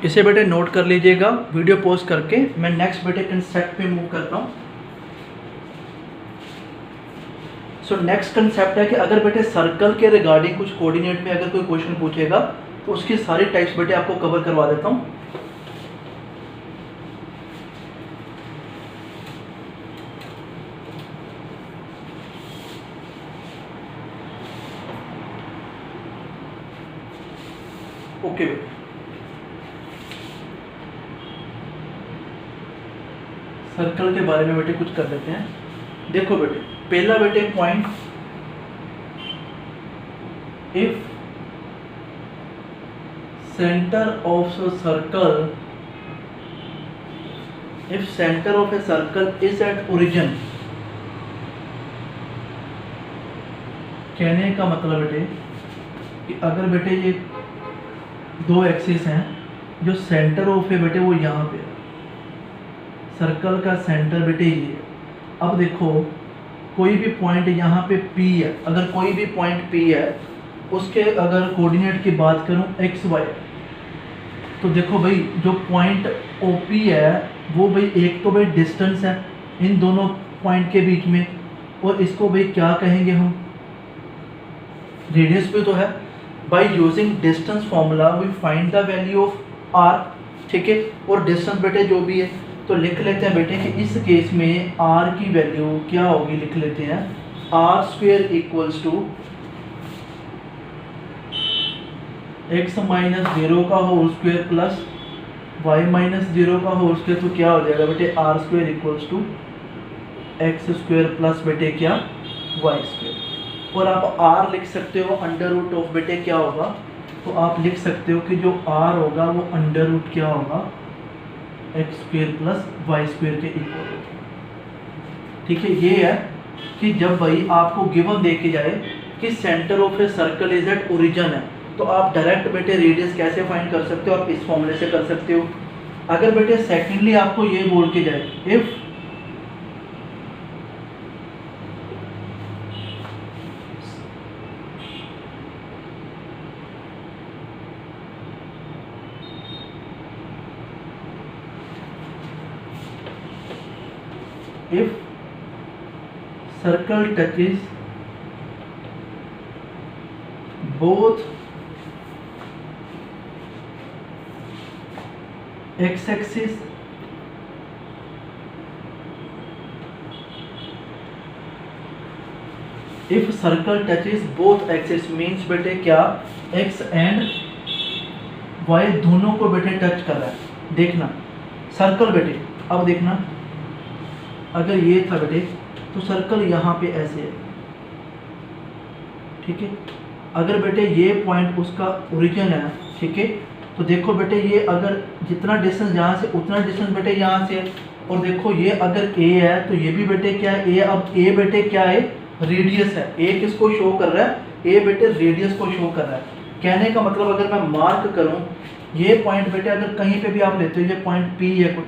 इसे बेटे नोट कर लीजिएगा, वीडियो पॉज करके मैं नेक्स्ट बेटे कंसेप्ट पे मूव करता हूँ। सो नेक्स्ट कंसेप्ट है कि अगर बेटे सर्कल के रिगार्डिंग कुछ कोऑर्डिनेट में अगर कोई क्वेश्चन पूछेगा तो उसकी सारी टाइप्स बेटे आपको कवर करवा देता हूँ। ओके बेटे, सर्कल के बारे में बेटे कुछ कर लेते हैं। देखो बेटे, पहला बेटे point, if centre of circle, if centre of a circle is at origin, कहने का मतलब बेटे कि अगर बेटे ये दो एक्सिस हैं, जो सेंटर ऑफ है बेटे वो यहाँ पे, सर्कल का सेंटर बेटे ये। अब देखो कोई भी पॉइंट यहाँ पे P है, अगर कोई भी पॉइंट P है उसके अगर कोऑर्डिनेट की बात करूँ x y, तो देखो भाई जो पॉइंट OP है वो भाई एक तो भाई डिस्टेंस है इन दोनों पॉइंट के बीच में, और इसको भाई क्या कहेंगे हम, रेडियस पे तो है। By using distance formula we find the value of r, ठीक है। और डिस्टेंस बेटे जो भी है तो लिख लेते हैं बेटे कि इस केस में r की वैल्यू क्या होगी, लिख लेते हैं r² equals to x minus 0 का whole square plus y minus 0 का होल स्क्वायर। तो क्या हो जाएगा बेटे r² equals to x² plus बेटे क्या y²। और आप r लिख सकते हो अंडर रूट ऑफ बेटे क्या होगा, तो आप लिख सकते हो कि जो r होगा वो अंडर रूट क्या होगा x² प्लस y² के इक्वल होगा, ठीक है। ये है कि जब भाई आपको गिवन दे के जाए कि centre of a circle is at origin है, तो आप डायरेक्ट बेटे रेडियस कैसे फाइंड कर सकते हो, आप इस फॉर्मूले से कर सकते हो। अगर बेटे सेकेंडली आपको ये बोल के जाए if if circle touches both x-axis if circle touches both axis means बेटे क्या x एंड y दोनों को बेटे टच कर रहा है। देखना सर्कल बेटे, अब देखना अगर ये था बेटे तो सर्कल यहाँ पे ऐसे है, ठीक है। अगर बेटे ये पॉइंट उसका ओरिजिन है, ठीक है, तो देखो बेटे ये अगर जितना डिस्टेंस यहाँ से उतना डिस्टेंस बेटे यहाँ से है, और देखो ये अगर a है तो ये भी बेटे क्या है a। अब a बेटे क्या है, रेडियस है। a किसको शो कर रहा है, a बेटे रेडियस को शो कर रहा है। कहने का मतलब अगर मैं मार्क करूँ ये पॉइंट बेटे अगर कहीं पे भी आप लेते हो, ये पॉइंट P है कोई,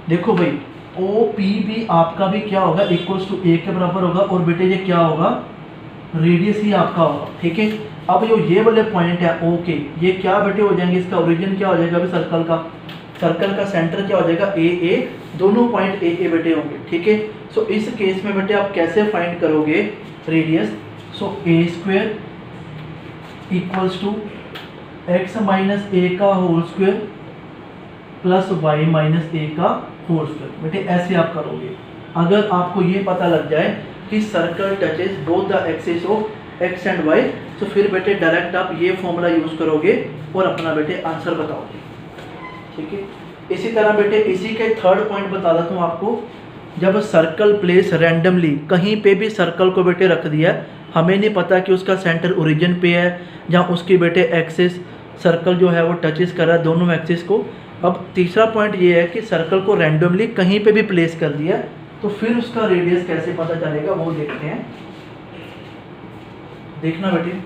देखो भाई OP भी आपका भी क्या होगा इक्वल्स टू a के बराबर होगा, और बेटे ये क्या होगा रेडियस ही आपका होगा, ठीक है। अब ये वाले पॉइंट है ओके, ये क्या बेटे हो जाएंगे, इसका ओरिजिन क्या हो जाएगा अभी सर्कल का सेंटर क्या हो जाएगा a, दोनों पॉइंट a बेटे होंगे, ठीक है। सो इस केस में बेटे आप कैसे फाइंड करोगे radius, so a² equals to x minus a का whole square plus y minus a का होल स्क्वायर। बेटे ऐसे आप करोगे। अगर आपको ये पता लग जाए कि circle touches both the axis of x and y, तो फिर बेटे डायरेक्ट आप ये फॉर्मूला यूज करोगे और अपना बेटे आंसर बताओगे, ठीक है। इसी तरह बेटे इसी के थर्ड पॉइंट बता देता हूँ आपको। जब सर्कल प्लेस रैंडमली कहीं पे भी सर्कल को बेटे रख दिया, हमें नहीं पता कि उसका सेंटर ओरिजिन पे है जहाँ उसकी बेटे एक्सिस सर्कल जो है वो टचेस कर रहा है दोनों एक्सिस को। अब तीसरा पॉइंट ये है कि सर्कल को रैंडमली कहीं पे भी प्लेस कर दिया, तो फिर उसका रेडियस कैसे पता चलेगा वो देखते हैं। देखना बेटे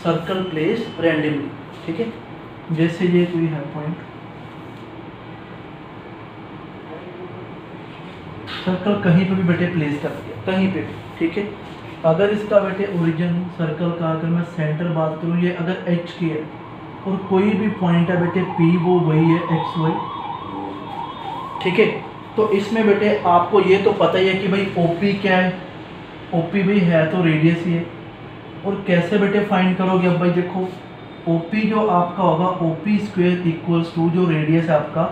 सर्कल प्लेस रैंडमली, ठीक है। जैसे ये कोई है पॉइंट, सर्कल कहीं पे भी बेटे प्लेस कर दिया, कहीं पे भी, ठीक है। अगर इसका बेटे ओरिजिन सर्कल का अगर मैं सेंटर बात करूँ, ये अगर एच की है और कोई भी पॉइंट है बेटे पी, वो वही है एक्स वाई, ठीक है। तो इसमें बेटे आपको ये तो पता ही है कि भाई ओपी क्या है, ओपी भी है तो रेडियस ही है। और कैसे बेटे फाइंड करोगे, अब भाई देखो ओपी जो आपका होगा ओपी स्क्वेयर इक्वल्स टू जो रेडियस है आपका,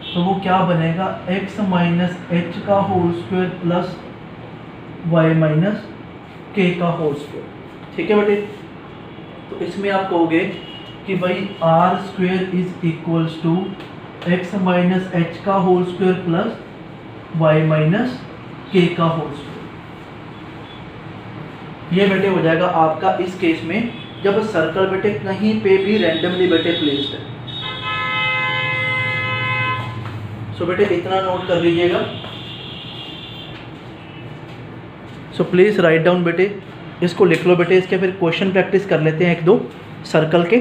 तो वो क्या बनेगा x माइनस एच का whole square plus y minus के का होल स्क्वायर, ठीक है बेटे। तो इसमें आप कहोगे कि भाई r square is equals to x minus H का whole square plus y minus के का होल स्क्वायर। ये बेटे हो जाएगा आपका इस केस में जब सर्कल बेटे कहीं पे भी रैंडमली बेटे प्लेस्ड है। सो बेटे इतना नोट कर लीजिएगा। सो प्लीज़ राइट डाउन बेटे, इसको लिख लो बेटे। इसके फिर क्वेश्चन प्रैक्टिस कर लेते हैं एक दो सर्कल के।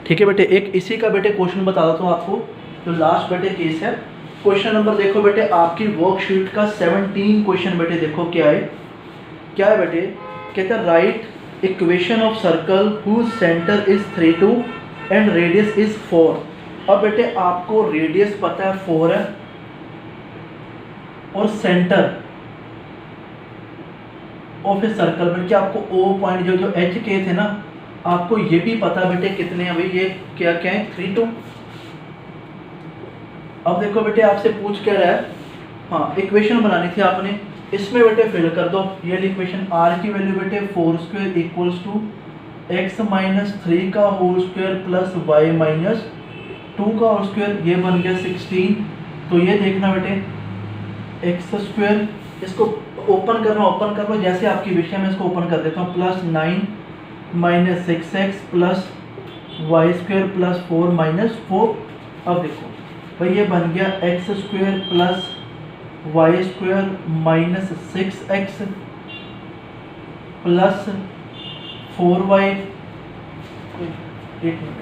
ठीक है बेटे, एक इसी का बेटे क्वेश्चन बता देता हूँ आपको, जो लास्ट बेटे केस है। क्वेश्चन नंबर देखो बेटे, आपकी वर्कशीट का 17 क्वेश्चन बेटे देखो क्या है। क्या है बेटे, कहता है write equation of circle whose centre is 3 2 and radius is 4। अब बेटे आपको रेडियस पता है 4 है और सेंटर ऑफ ए सर्कल बेटे आपको ओ पॉइंट जो एच के थे ना, आपको ये भी पता बेटे कितने हैं भाई, ये क्या क्या है 3 2। अब देखो बेटे आपसे पूछ क्या रहा है, हाँ इक्वेशन बनानी थी आपने, इसमें बेटे फिल कर दो ये इक्वेशन। आर की वैल्यू बेटे 4 square equals to x minus 3 का whole square plus y minus 2 का होल स्क्वायर, ये बन गया 16। तो ये देखना बेटे एक्स स्क्वायर, इसको ओपन कर लो जैसे आपकी विषय में, इसको ओपन कर देता हूँ, plus 9 minus 6x plus y square plus 4 minus 4। अब देखो भाई ये बन गया x square plus y square minus 6x plus 4y, एक मिनट,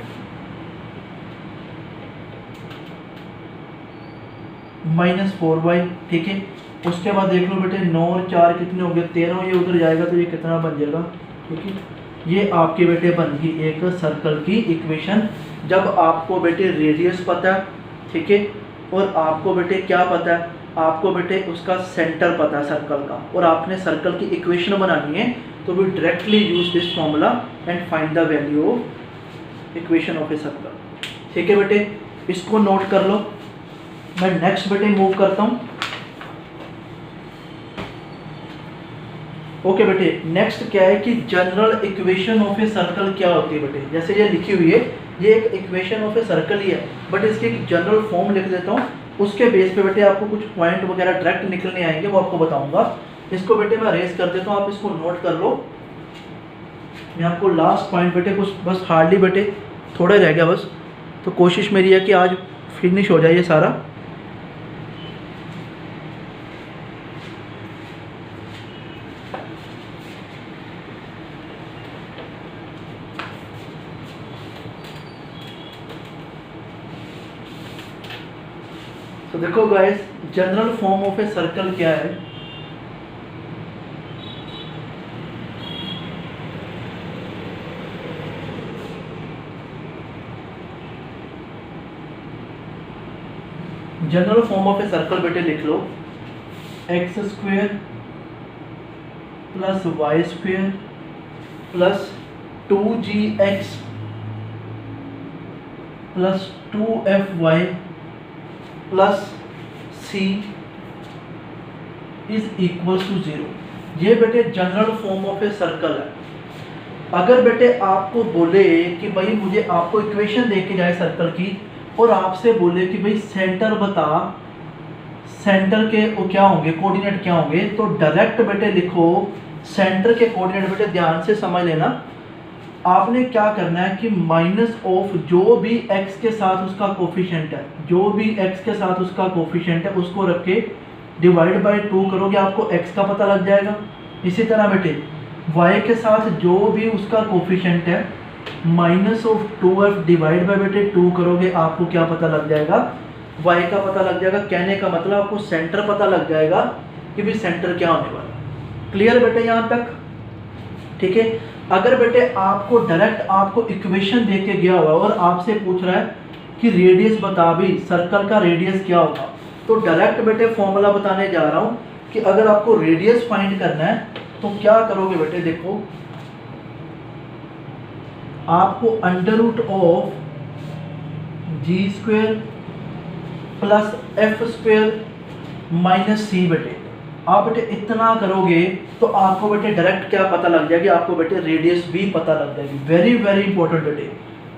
माइनस 4y, ठीक है। उसके बाद देख लो बेटे 9 और 4 कितने हो गए 13, ये उधर जाएगा तो ये कितना बन जाएगा, ठीक है। ये आपके बेटे बन गई एक सर्कल की इक्वेशन, जब आपको बेटे रेडियस पता है, ठीक है, और आपको बेटे क्या पता है, आपको बेटे उसका सेंटर पता है सर्कल का, और आपने सर्कल की इक्वेशन बनानी है, तो we directly use this formula and find the value of equation of a circle. ठीक है बेटे, इसको नोट कर लो। मैं नेक्स्ट बेटे मूव करता हूँ। ओके बेटे, नेक्स्ट क्या है कि general equation of a circle क्या होती है बेटे, जैसे ये लिखी हुई है, ये एक इक्वेशन ऑफ ए सर्कल ही है, बट इसकी एक जनरल फॉर्म लिख देता हूँ, उसके बेस पे बेटे आपको कुछ पॉइंट वगैरह डायरेक्ट निकलने आएंगे, वो आपको बताऊंगा। इसको बेटे मैं रेस कर देता हूँ, आप इसको नोट कर लो। मैं आपको लास्ट पॉइंट बेटे कुछ बस हार्डली बेटे थोड़ा रह गया बस, तो कोशिश मेरी है कि आज फिनिश हो जाए ये सारा। तो देखो guys, general form of a circle क्या है। General form of a circle बेटे लिख लो, x square plus y square plus 2gx plus 2fy plus c is equal to 0। ये बेटे general form of a circle है। अगर बेटे आपको बोले कि भाई मुझे आपको इक्वेशन दे के जाए सर्कल की, और आपसे बोले कि भाई सेंटर बता, सेंटर के वो क्या होंगे, कोऑर्डिनेट क्या होंगे, तो डायरेक्ट बेटे लिखो सेंटर के कोऑर्डिनेट। बेटे ध्यान से समझ लेना, आपने क्या करना है कि माइनस ऑफ जो भी x के साथ उसका कोफिशिएंट है, जो भी x के साथ उसका कोफिशिएंट है उसको रख के डिवाइड बाय 2 करोगे, आपको x का पता लग जाएगा। इसी तरह बेटे y के साथ जो भी उसका कोफिशिएंट है minus of 2f divide by बेटे 2 करोगे, आपको क्या पता लग जाएगा, y का पता लग जाएगा। कहने का मतलब आपको सेंटर पता लग जाएगा कि भी सेंटर क्या होने वाला। क्लियर बेटे यहाँ तक? ठीक है। अगर बेटे आपको डायरेक्ट आपको इक्वेशन दे के गया हुआ और आपसे पूछ रहा है कि रेडियस बता भी, सर्कल का रेडियस क्या होगा, तो डायरेक्ट बेटे फॉर्मूला बताने जा रहा हूँ कि अगर आपको रेडियस फाइंड करना है तो क्या करोगे बेटे, देखो आपको under root of g square plus f square minus c बेटे, आप बेटे इतना करोगे तो आपको बेटे डायरेक्ट क्या पता लग जाएगी, आपको बेटे रेडियस भी पता लग जाएगी। वेरी वेरी इंपॉर्टेंट बेटे,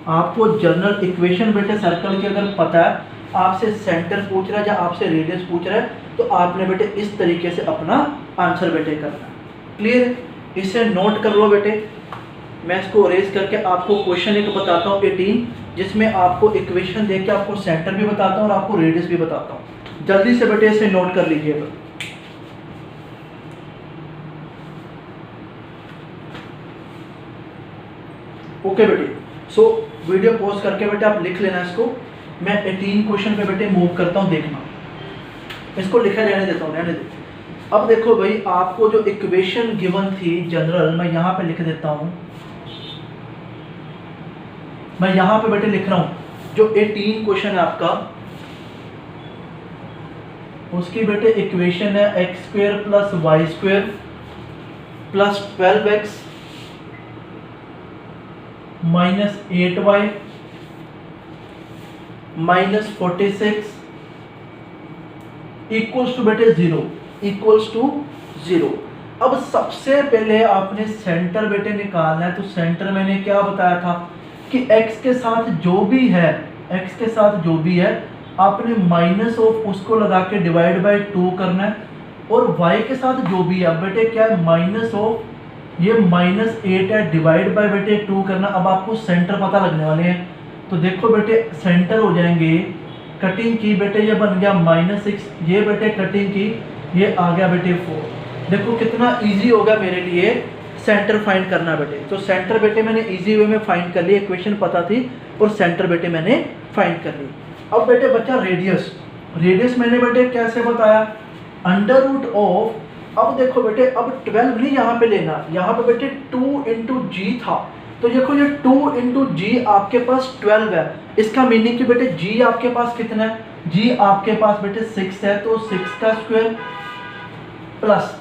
आपको जनरल इक्वेशन बेटे सर्कल की अगर पता है, आपसे सेंटर पूछ रहा है या आपसे रेडियस पूछ रहा है, तो आपने बेटे इस तरीके से अपना आंसर बेटे करना है। क्लियर? इसे नोट कर लो बेटे। मैं इसको अरेज करके आपको क्वेश्चन एक बताता हूँ 18, जिसमें आपको इक्वेशन देख के आपको सेंटर भी बताता हूँ और आपको रेडियस भी बताता हूँ। जल्दी से बेटे इसे नोट कर लीजिएगा। ओके बेटे, सो वीडियो पॉज करके बेटे आप लिख लेना इसको। मैं 18 क्वेश्चन पे बेटे मूव करता हूँ, देखना इसको लिखा रहने देता हूँ, रहने देता। अब देखो भाई, आपको जो इक्वेशन गिवन थी जनरल, मैं यहाँ पे लिख देता हूँ, मैं यहाँ पे बेटे लिख रहा हूँ जो 18 क्वेश्चन है आपका, उसकी बेटे इक्वेशन है x square plus y square plus 12x minus 8y minus 46 equals to बेटे 0, इक्वल्स टू 0। अब सबसे पहले आपने सेंटर बेटे निकालना है, तो सेंटर मैंने क्या बताया था कि x के साथ जो भी है, x के साथ जो भी है आपने माइनस ऑफ उसको लगा के डिवाइड बाय 2 करना है, और y के साथ जो भी है बेटे क्या है, माइनस ऑफ ये -8 है डिवाइड बाय बेटे 2 करना। अब आपको सेंटर पता लगने वाले हैं, तो देखो बेटे सेंटर हो जाएंगे, कटिंग की बेटे ये बन गया -6, ये बेटे कटिंग की ये आ गया बेटे 4। देखो कितना इजी होगा मेरे लिए सेंटर फाइंड करना बेटे। तो सेंटर बेटे मैंने इजी वे में फाइंड कर लिया, इक्वेशन पता थी और सेंटर बेटे मैंने फाइंड कर ली। अब बेटे बचा रेडियस। रेडियस मैंने बेटे कैसे बताया, अंडर रूट ऑफ, अब देखो बेटे अब 12 नहीं यहाँ पे लेना, यहाँ पे बेटे 2 इंटू जी था, तो देखो ये 2 इंटू जी आपके पास 12 है। इसका मीनिंग कि बेटे जी आपके पास कितना है, जी आपके पास बेटे 6 है, तो 6 का स्क्वायर प्लस,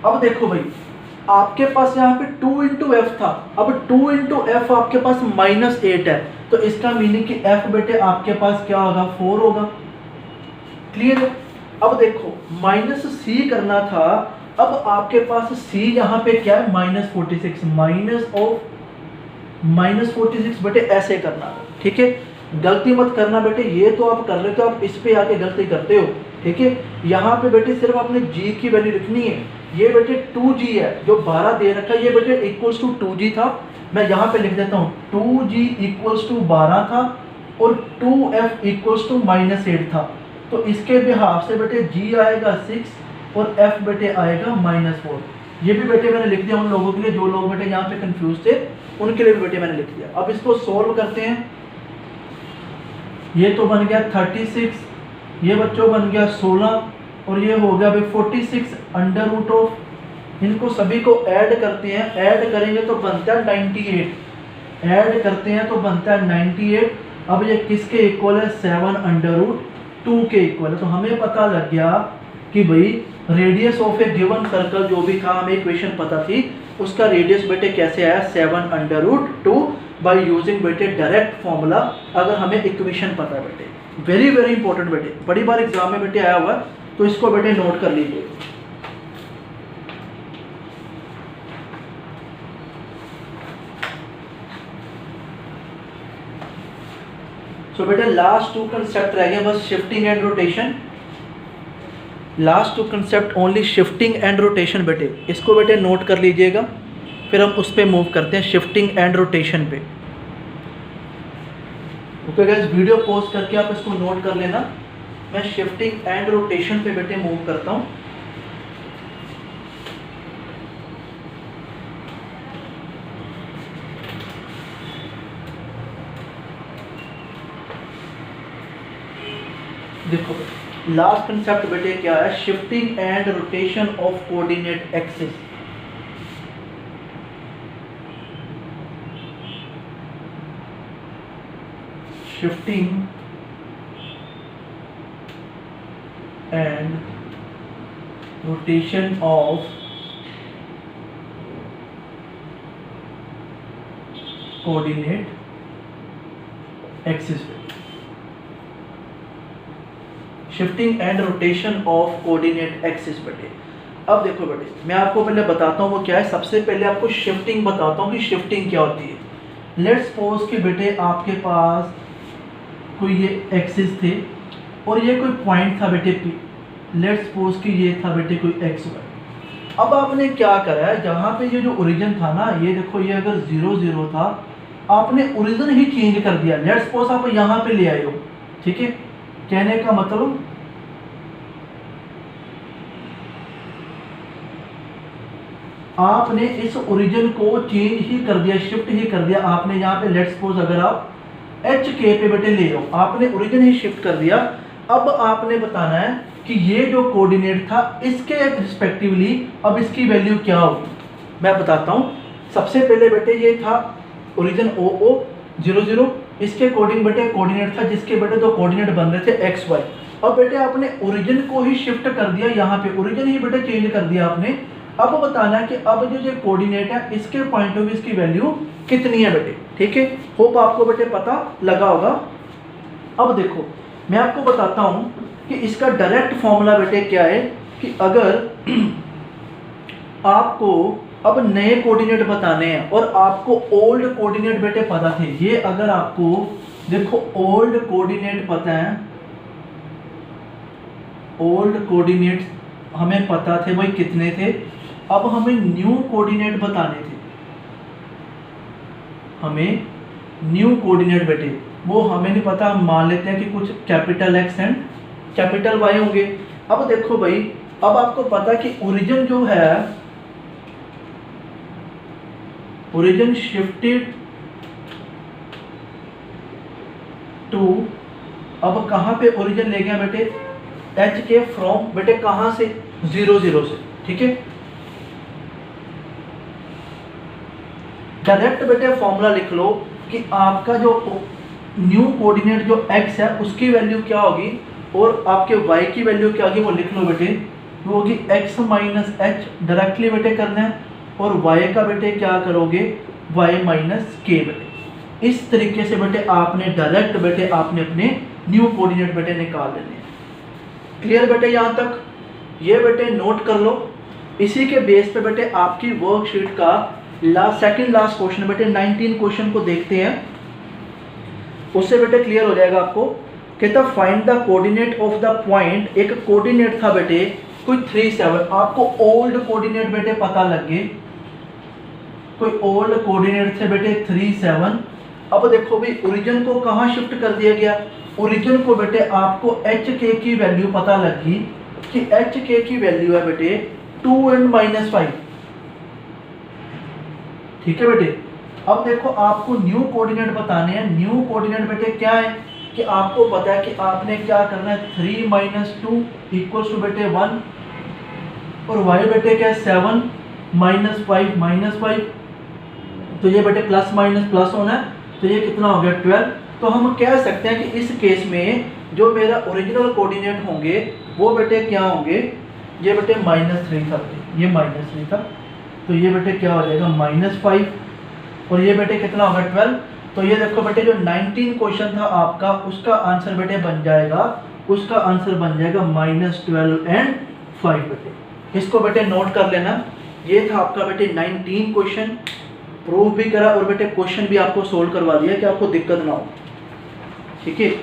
अब देखो भाई आपके पास यहाँ पे 2 इंटू एफ था, अब 2 इंटू एफ आपके पास -8 है, तो इसका मीनिंग कि एफ बेटे आपके पास क्या होगा, 4 होगा। क्लियर है? अब देखो माइनस सी करना था, अब आपके पास सी यहाँ पे क्या है, -46, माइनस ऑफ -46 बेटे ऐसे करना है। ठीक है, गलती मत करना बेटे, ये तो आप कर लेते हो, आप इस पे आके गलती करते हो। ठीक है, यहाँ पे बेटे सिर्फ आपने g की वैल्यू लिखनी है, ये बेटे 2g है जो 12 दे रखा है, ये बेटे इक्वल्स टू 2g था, मैं यहाँ पे लिख देता हूँ 2g इक्वल्स टू 12 था और 2f इक्वल्स टू -8 था, तो इसके बिहाफ से बेटे g आएगा 6 और f बेटे आएगा -4। ये भी बेटे मैंने लिख दिया उन लोगों के लिए जो लोग बेटे यहाँ पे कंफ्यूज थे, उनके लिए भी बेटे मैंने लिख दिया। अब इसको सोल्व करते हैं, ये तो बन गया 36, ये बच्चों बन गया 16 और ये हो गया भाई 46 अंडर रूट ऑफ, इनको सभी को ऐड करते हैं, ऐड करेंगे तो बनता है 98, ऐड करते हैं तो बनता है 98। अब ये किसके इक्वल है, 7 अंडर रूट 2 के इक्वल है। तो हमें पता लग गया कि भाई radius of A given circle जो भी था, हमें इक्वेशन पता थी, उसका रेडियस बेटे कैसे आया, 7 अंडर रूट 2 बाई यूजिंग बेटे डायरेक्ट फॉर्मूला, अगर हमें इक्वेशन पता है बेटे। वेरी वेरी इंपॉर्टेंट बेटे, बड़ी बार एग्जाम में बेटे आया हुआ, तो इसको बेटे नोट कर लीजिए। सो बेटे लास्ट 2 कंसेप्ट रह गए बस, shifting and rotation. Last 2 concept only shifting and rotation बेटे, इसको बेटे नोट कर लीजिएगा। फिर हम उस पर मूव करते हैं शिफ्टिंग एंड रोटेशन पे। ओके गाइस, वीडियो पॉज करके आप इसको नोट कर लेना। मैं शिफ्टिंग एंड रोटेशन पे बेटे मूव करता हूँ। देखो लास्ट कंसेप्ट बेटे क्या है, shifting and rotation of coordinate axis. Shifting and rotation of coordinate axis. Shifting and rotation of coordinate axis बेटे। अब देखो बेटे, मैं आपको पहले बताता हूँ वो क्या है। सबसे पहले आपको शिफ्टिंग बताता हूँ कि शिफ्टिंग क्या होती है। लेट्स सपोज कि बेटे आपके पास कोई ये एक्सिस थे और ये कोई पॉइंट था बेटे पी। लेट्स सपोज कि ये था बेटे कोई एक्स वाई। अब आपने क्या करा है, जहाँ पे ये जो ओरिजिन था ना, ये देखो ये अगर 0 0 था, आपने ओरिजिन ही चेंज कर दिया। लेट्स सपोज आप यहाँ पे ले आए हो, ठीक है। कहने का मतलब आपने इस ओरिजिन को चेंज ही कर दिया, शिफ्ट ही कर दिया आपने। यहाँ पे लेट्स सपोज अगर आप एच के पे बेटे ले आओ, आपने ओरिजिन ही शिफ्ट कर दिया। अब आपने बताना है कि ये जो कोऑर्डिनेट था इसके रिस्पेक्टिवली अब इसकी वैल्यू क्या होगी। मैं बताता हूँ। सबसे पहले बेटे ये था ओरिजिन ओ ओ 0 0, इसके अकॉर्डिंग बेटे कोऑर्डिनेट था जिसके बेटे दो कोऑर्डिनेट बन रहे थे एक्स वाई। अब बेटे आपने ओरिजिन को ही शिफ्ट कर दिया, यहाँ पे ओरिजिन ही बेटे चेंज कर दिया आपने। अब बताना है कि अब जो कोऑर्डिनेट है इसके पॉइंट ऑफ व्यू इसकी वैल्यू कितनी है बेटे, ठीक है। होप आपको बेटे पता लगा होगा। अब देखो मैं आपको बताता हूं कि इसका डायरेक्ट फॉर्मूला बेटे क्या है कि अगर आपको अब नए कोऑर्डिनेट बताने हैं और आपको ओल्ड कोऑर्डिनेट बेटे पता थे, ये अगर आपको देखो ओल्ड कोऑर्डिनेट पता है, ओल्ड कोऑर्डिनेट हमें पता थे वही कितने थे। अब हमें न्यू कोऑर्डिनेट बताने थे, हमें न्यू कोऑर्डिनेट बेटे वो हमें नहीं पता, हम मान लेते हैं कि कुछ capital x and capital y होंगे। अब देखो भाई, अब आपको पता कि ओरिजिन जो है, ओरिजिन शिफ्टेड टू, अब कहां पे ओरिजिन ले गया बेटे एच के फ्रॉम बेटे कहां से 0 0 से, ठीक है। डायरेक्ट बेटे फॉर्मूला लिख लो कि आपका जो न्यू कोऑर्डिनेट जो x है उसकी वैल्यू क्या होगी और आपके y की वैल्यू क्या होगी वो लिख लो बेटे। वो होगी x माइनस एच, डायरेक्टली बेटे करना है, और y का बेटे क्या करोगे y माइनस के बेटे। इस तरीके से बेटे आपने डायरेक्ट बेटे आपने अपने न्यू कोऑर्डिनेट बेटे निकाल लेने हैं। क्लियर बेटे यहाँ तक? ये बेटे नोट कर लो। इसी के बेस पे बेटे आपकी वर्कशीट का सेकंड लास्ट क्वेश्चन बेटे 19 क्वेश्चन को देखते हैं, उससे बेटे क्लियर हो जाएगा आपको। कहता find the coordinate of the point. एक कोऑर्डिनेट था बेटे कोई 3 7, आपको ओल्ड कोऑर्डिनेट बेटे पता लग गए, कोई ओल्ड कोऑर्डिनेट थे बेटे 3 7। अब देखो भाई ओरिजिन को कहाँ शिफ्ट कर दिया गया, ओरिजिन को बेटे आपको एच के की वैल्यू पता लगी कि एच के की वैल्यू है बेटे 2 and -5, ठीक है बेटे। अब देखो आपको न्यू कोऑर्डिनेट बताने हैं। न्यू कोऑर्डिनेट बेटे क्या है कि आपको पता है कि आपने क्या करना है 3 - 2 इक्वल्स टू बेटे 1, और y बेटे क्या है 7 -5 -5, तो ये बेटे प्लस माइनस प्लस होना है, तो ये कितना हो गया 12। तो हम कह सकते हैं कि इस केस में जो मेरा ओरिजिनल कोऑर्डिनेट होंगे वो बेटे क्या होंगे, ये बेटे -3 था, ये -3 था, तो ये बेटे क्या हो जाएगा -5, और ये बेटे कितना होगा 12। तो ये देखो बेटे जो 19 क्वेश्चन था आपका उसका आंसर बेटे बन जाएगा, उसका आंसर बन जाएगा -12 and 5 बेटे। इसको बेटे नोट कर लेना। ये था आपका बेटे 19 क्वेश्चन, प्रूफ भी करा और बेटे क्वेश्चन भी आपको सोल्व करवा दिया कि आपको दिक्कत ना हो, ठीक है।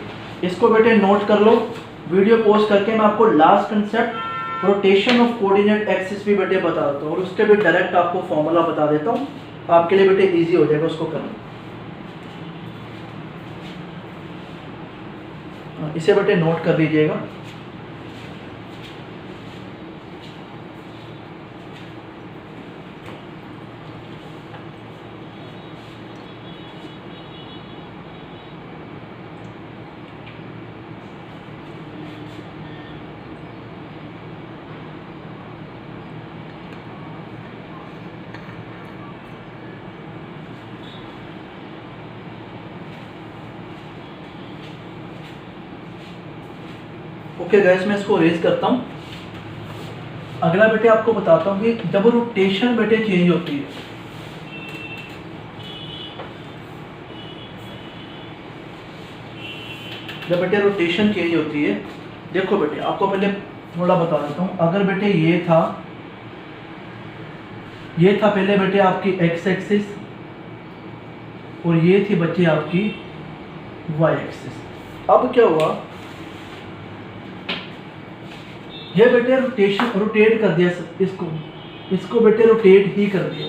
इसको बेटे नोट कर लो। वीडियो पॉज करके मैं आपको last concept rotation of coordinate axis भी बेटे बता देता हूँ और उसके भी डायरेक्ट आपको फॉर्मूला बता देता हूँ, आपके लिए बेटे इजी हो जाएगा उसको करना। इसे बेटे नोट कर लीजिएगा। ओके गाइस, मैं इसको रेज करता हूँ। अगला बेटे आपको बताता हूँ कि जब रोटेशन बेटे चेंज होती है, जब बेटे रोटेशन चेंज होती है, देखो बेटे आपको पहले थोड़ा बता देता हूँ। अगर बेटे ये था पहले बेटे आपकी एक्स एक्सिस और ये थी बच्चे आपकी वाई एक्सिस। अब क्या हुआ, ये बेटे रोटेट कर दिया इसको बेटे रोटेट ही कर दिया।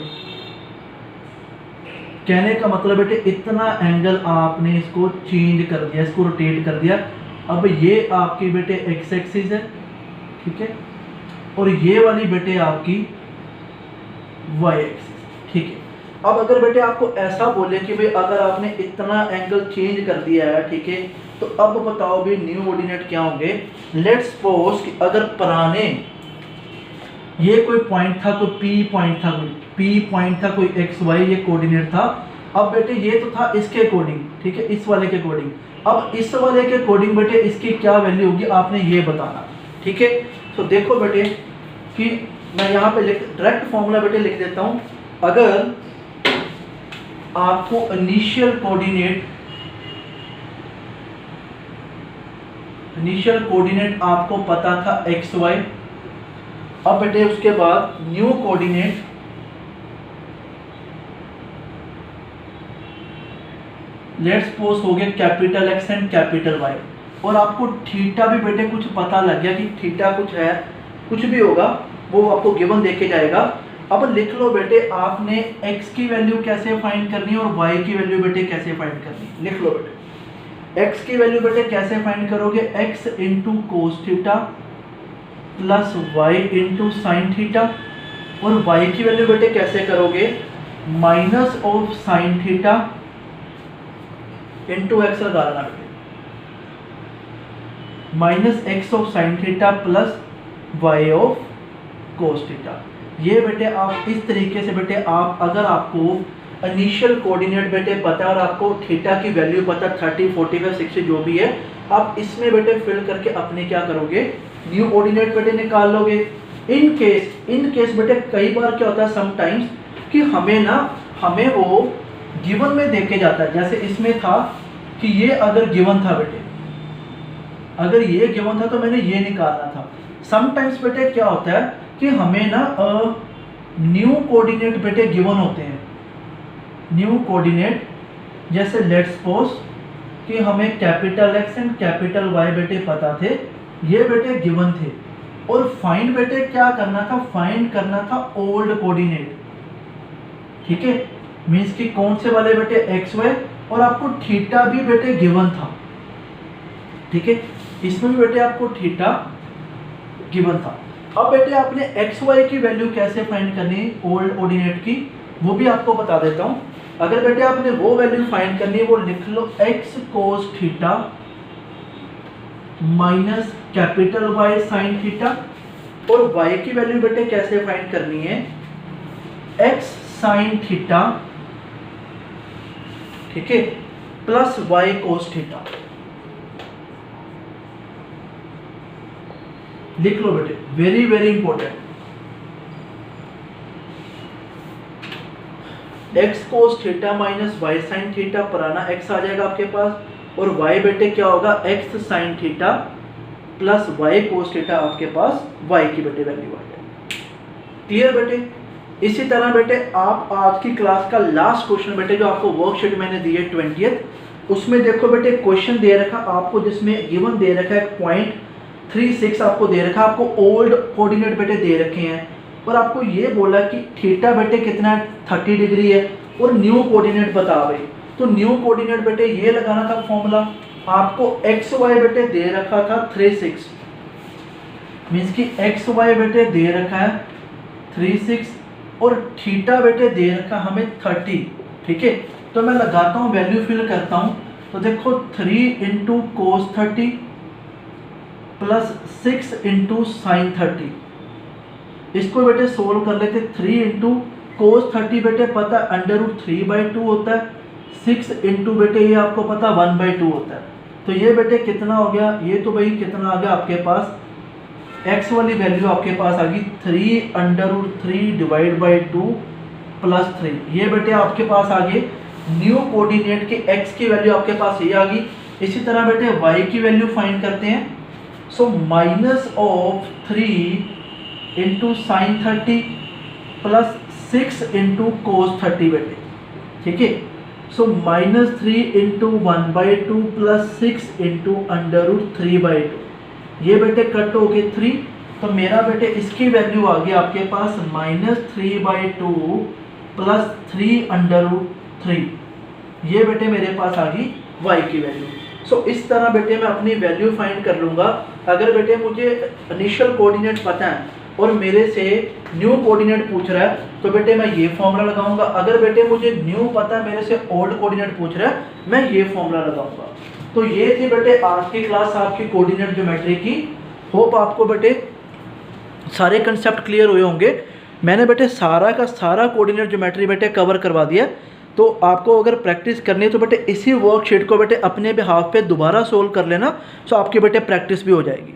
कहने का मतलब बेटे इतना एंगल आपने इसको चेंज कर दिया, इसको रोटेट कर दिया। अब ये आपकी बेटे एक्स एक्सिस है, ठीक है, और ये वाली बेटे आपकी वाई एक्सिस, ठीक है। अब अगर बेटे आपको ऐसा बोले कि भाई अगर आपने इतना एंगल चेंज कर दिया है, ठीक है, तो अब बताओ भी न्यू कोऑर्डिनेट क्या होंगे। लेट्स सपोज कि अगर पुराने ये कोई पॉइंट था, कोई पी पॉइंट था, कोई एक्स वाई ये कोऑर्डिनेट था। अब बेटे ये तो था इसके अकॉर्डिंग, ठीक है, इस वाले के अकॉर्डिंग। अब इस वाले के अकॉर्डिंग बेटे इसकी क्या वैल्यू होगी आपने ये बताना, ठीक है। तो देखो बेटे कि मैं यहाँ पे डायरेक्ट फॉर्मूला बेटे लिख देता हूँ। अगर आपको इनिशियल कोऑर्डिनेट आपको पता था एक्स वाई, अब बेटे उसके बाद न्यू कोऑर्डिनेट लेट्स सपोज हो गया capital x and capital y, और आपको थीटा भी बेटे कुछ पता लग गया कि थीटा कुछ है, कुछ भी होगा वो आपको गिवन देके जाएगा। अब लिख लो बेटे आपने x की वैल्यू कैसे फाइंड करनी है और y की वैल्यू बेटे कैसे फाइंड करनी है। लिख लो बेटे x की वैल्यू बेटे कैसे फाइंड करोगे, x into cos theta plus y into sine theta, और y की वैल्यू बेटे कैसे करोगे, minus of sine theta into x लगाना बेटे, minus x of sine theta plus y of cos theta. ये बेटे आप इस तरीके से बेटे आप अगर आपको इनिशियल कोऑर्डिनेट बेटे पता है और आपको थीटा की वैल्यू पता 30, 45, 60 जो भी है, आप इसमें बेटे फिल करके अपने क्या करोगे, न्यू कोऑर्डिनेट बेटे निकाल लोगे। इन केस बेटे कई बार क्या होता है समटाइम्स कि हमें वो गिवन में देके जाता है। जैसे इसमें था कि ये अगर गिवन था बेटे, अगर ये गिवन था तो मैंने ये निकालना था। समटाइम्स बेटे क्या होता है कि हमें ना न्यू कोऑर्डिनेट बेटे गिवन होते हैं। न्यू कोऑर्डिनेट जैसे लेट्स सपोज कि हमें capital x and capital y बेटे पता थे, ये बेटे गिवन थे, और फाइंड बेटे क्या करना था, फाइंड करना था ओल्ड कोऑर्डिनेट, ठीक है, मींस कि कौन से वाले बेटे एक्स वाई, और आपको थीटा भी बेटे गिवन था, ठीक है, इसमें भी बेटे आपको थीटा गिवन था। अब बेटे आपने एक्स वाई की वैल्यू कैसे फाइंड करनी है ओल्ड कोऑर्डिनेट की, वो भी आपको बता देता हूं। अगर बेटे आपने वो वैल्यू फाइंड करनी है, वो लिख लो x cos theta minus capital y sign theta, और वाई की वैल्यू बेटे कैसे फाइंड करनी है, एक्स साइन थीटा, ठीक है, प्लस वाई कोस थीटा। लिख लो बेटे, very very important. X cos theta minus y sign theta, पुराना एक्स आ जाएगा आपके पास, और वाई बेटे क्या होगा, x sine theta plus y cos theta, आपके पास वाई की बेटे वैल्यू आ जाएगी। क्लियर बेटे। इसी तरह बेटे आप आज की क्लास का लास्ट क्वेश्चन बेटे जो आपको वर्कशीट मैंने दी है 20th, उसमें देखो बेटे क्वेश्चन दे रखा आपको, जिसमें गिवन दे रखा है पॉइंट 3 6 आपको दे रखा है, आपको ओल्ड कोऑर्डिनेट बेटे दे रखे हैं और आपको ये बोला कि थीटा बेटे कितना 30 डिग्री है और न्यू कोऑर्डिनेट बता भाई। तो न्यू कोऑर्डिनेट बेटे ये लगाना था फॉर्मूला। आपको एक्स वाई बेटे दे रखा था 3 6, मीन्स कि एक्स वाई बेटे दे रखा है 3 6 और थीटा बेटे दे रखा हमें 30। ठीक है, तो मैं लगाता हूँ, वैल्यू फिल करता हूँ। तो देखो 3 into cos 30 plus 6 into sine 30। इसको बेटे सोल्व कर लेते। 3 इंटू कोस 30 बेटे पता √3/2 होता है, 6 इंटू बेटे ये आपको पता 1/2 होता है। तो ये बेटे कितना हो गया, ये तो भाई कितना आ गया आपके पास, x वाली वैल्यू आपके पास आ गई 3√3/2 प्लस 3। ये बेटे आपके पास आ गए न्यू कोऑर्डिनेट के x की वैल्यू आपके पास ये आ गई। इसी तरह बेटे y की वैल्यू फाइंड करते हैं। सो -3 into sine 30 plus 6 into cos 30 बेटे। ठीक है, सो -3 इंटू 1/2 प्लस 6 इंटू √3/2। ये बेटे कट हो गए 3, तो मेरा बेटे इसकी वैल्यू आ गई आपके पास -3/2 प्लस 3/3। ये बेटे मेरे पास आ गई y की वैल्यू। सो इस तरह बेटे मैं अपनी वैल्यू फाइंड कर लूँगा। अगर बेटे मुझे इनिशियल कोऑर्डिनेट पता है और मेरे से न्यू कोऑर्डिनेट पूछ रहा है तो बेटे मैं ये फॉर्मूला लगाऊंगा। अगर बेटे मुझे न्यू पता है, मेरे से ओल्ड कोऑर्डिनेट पूछ रहा है, मैं ये फॉर्मूला लगाऊंगा। तो ये थी बेटे आज की क्लास आपकी कोऑर्डिनेट ज्योमेट्री की। होप आपको बेटे सारे कंसेप्ट क्लियर हुए होंगे। मैंने बेटे सारा का सारा कोऑर्डिनेट ज्योमेट्री बेटे कवर करवा दिया। तो आपको अगर प्रैक्टिस करनी है तो बेटे इसी वर्कशीट को बेटे अपने बिहाफ पे दोबारा सोल्व कर लेना, सो आपकी बेटे प्रैक्टिस भी हो जाएगी।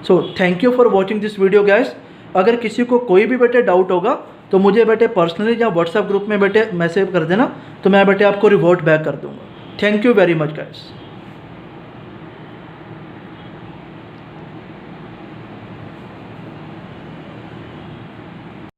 So thank you for watching this video guys. अगर किसी को कोई भी बेटे डाउट होगा तो मुझे बेटे पर्सनली या व्हाट्सएप ग्रुप में बेटे मैसेज कर देना, तो मैं बेटे आपको रिवर्ट बैक कर दूंगा। Thank you very much guys.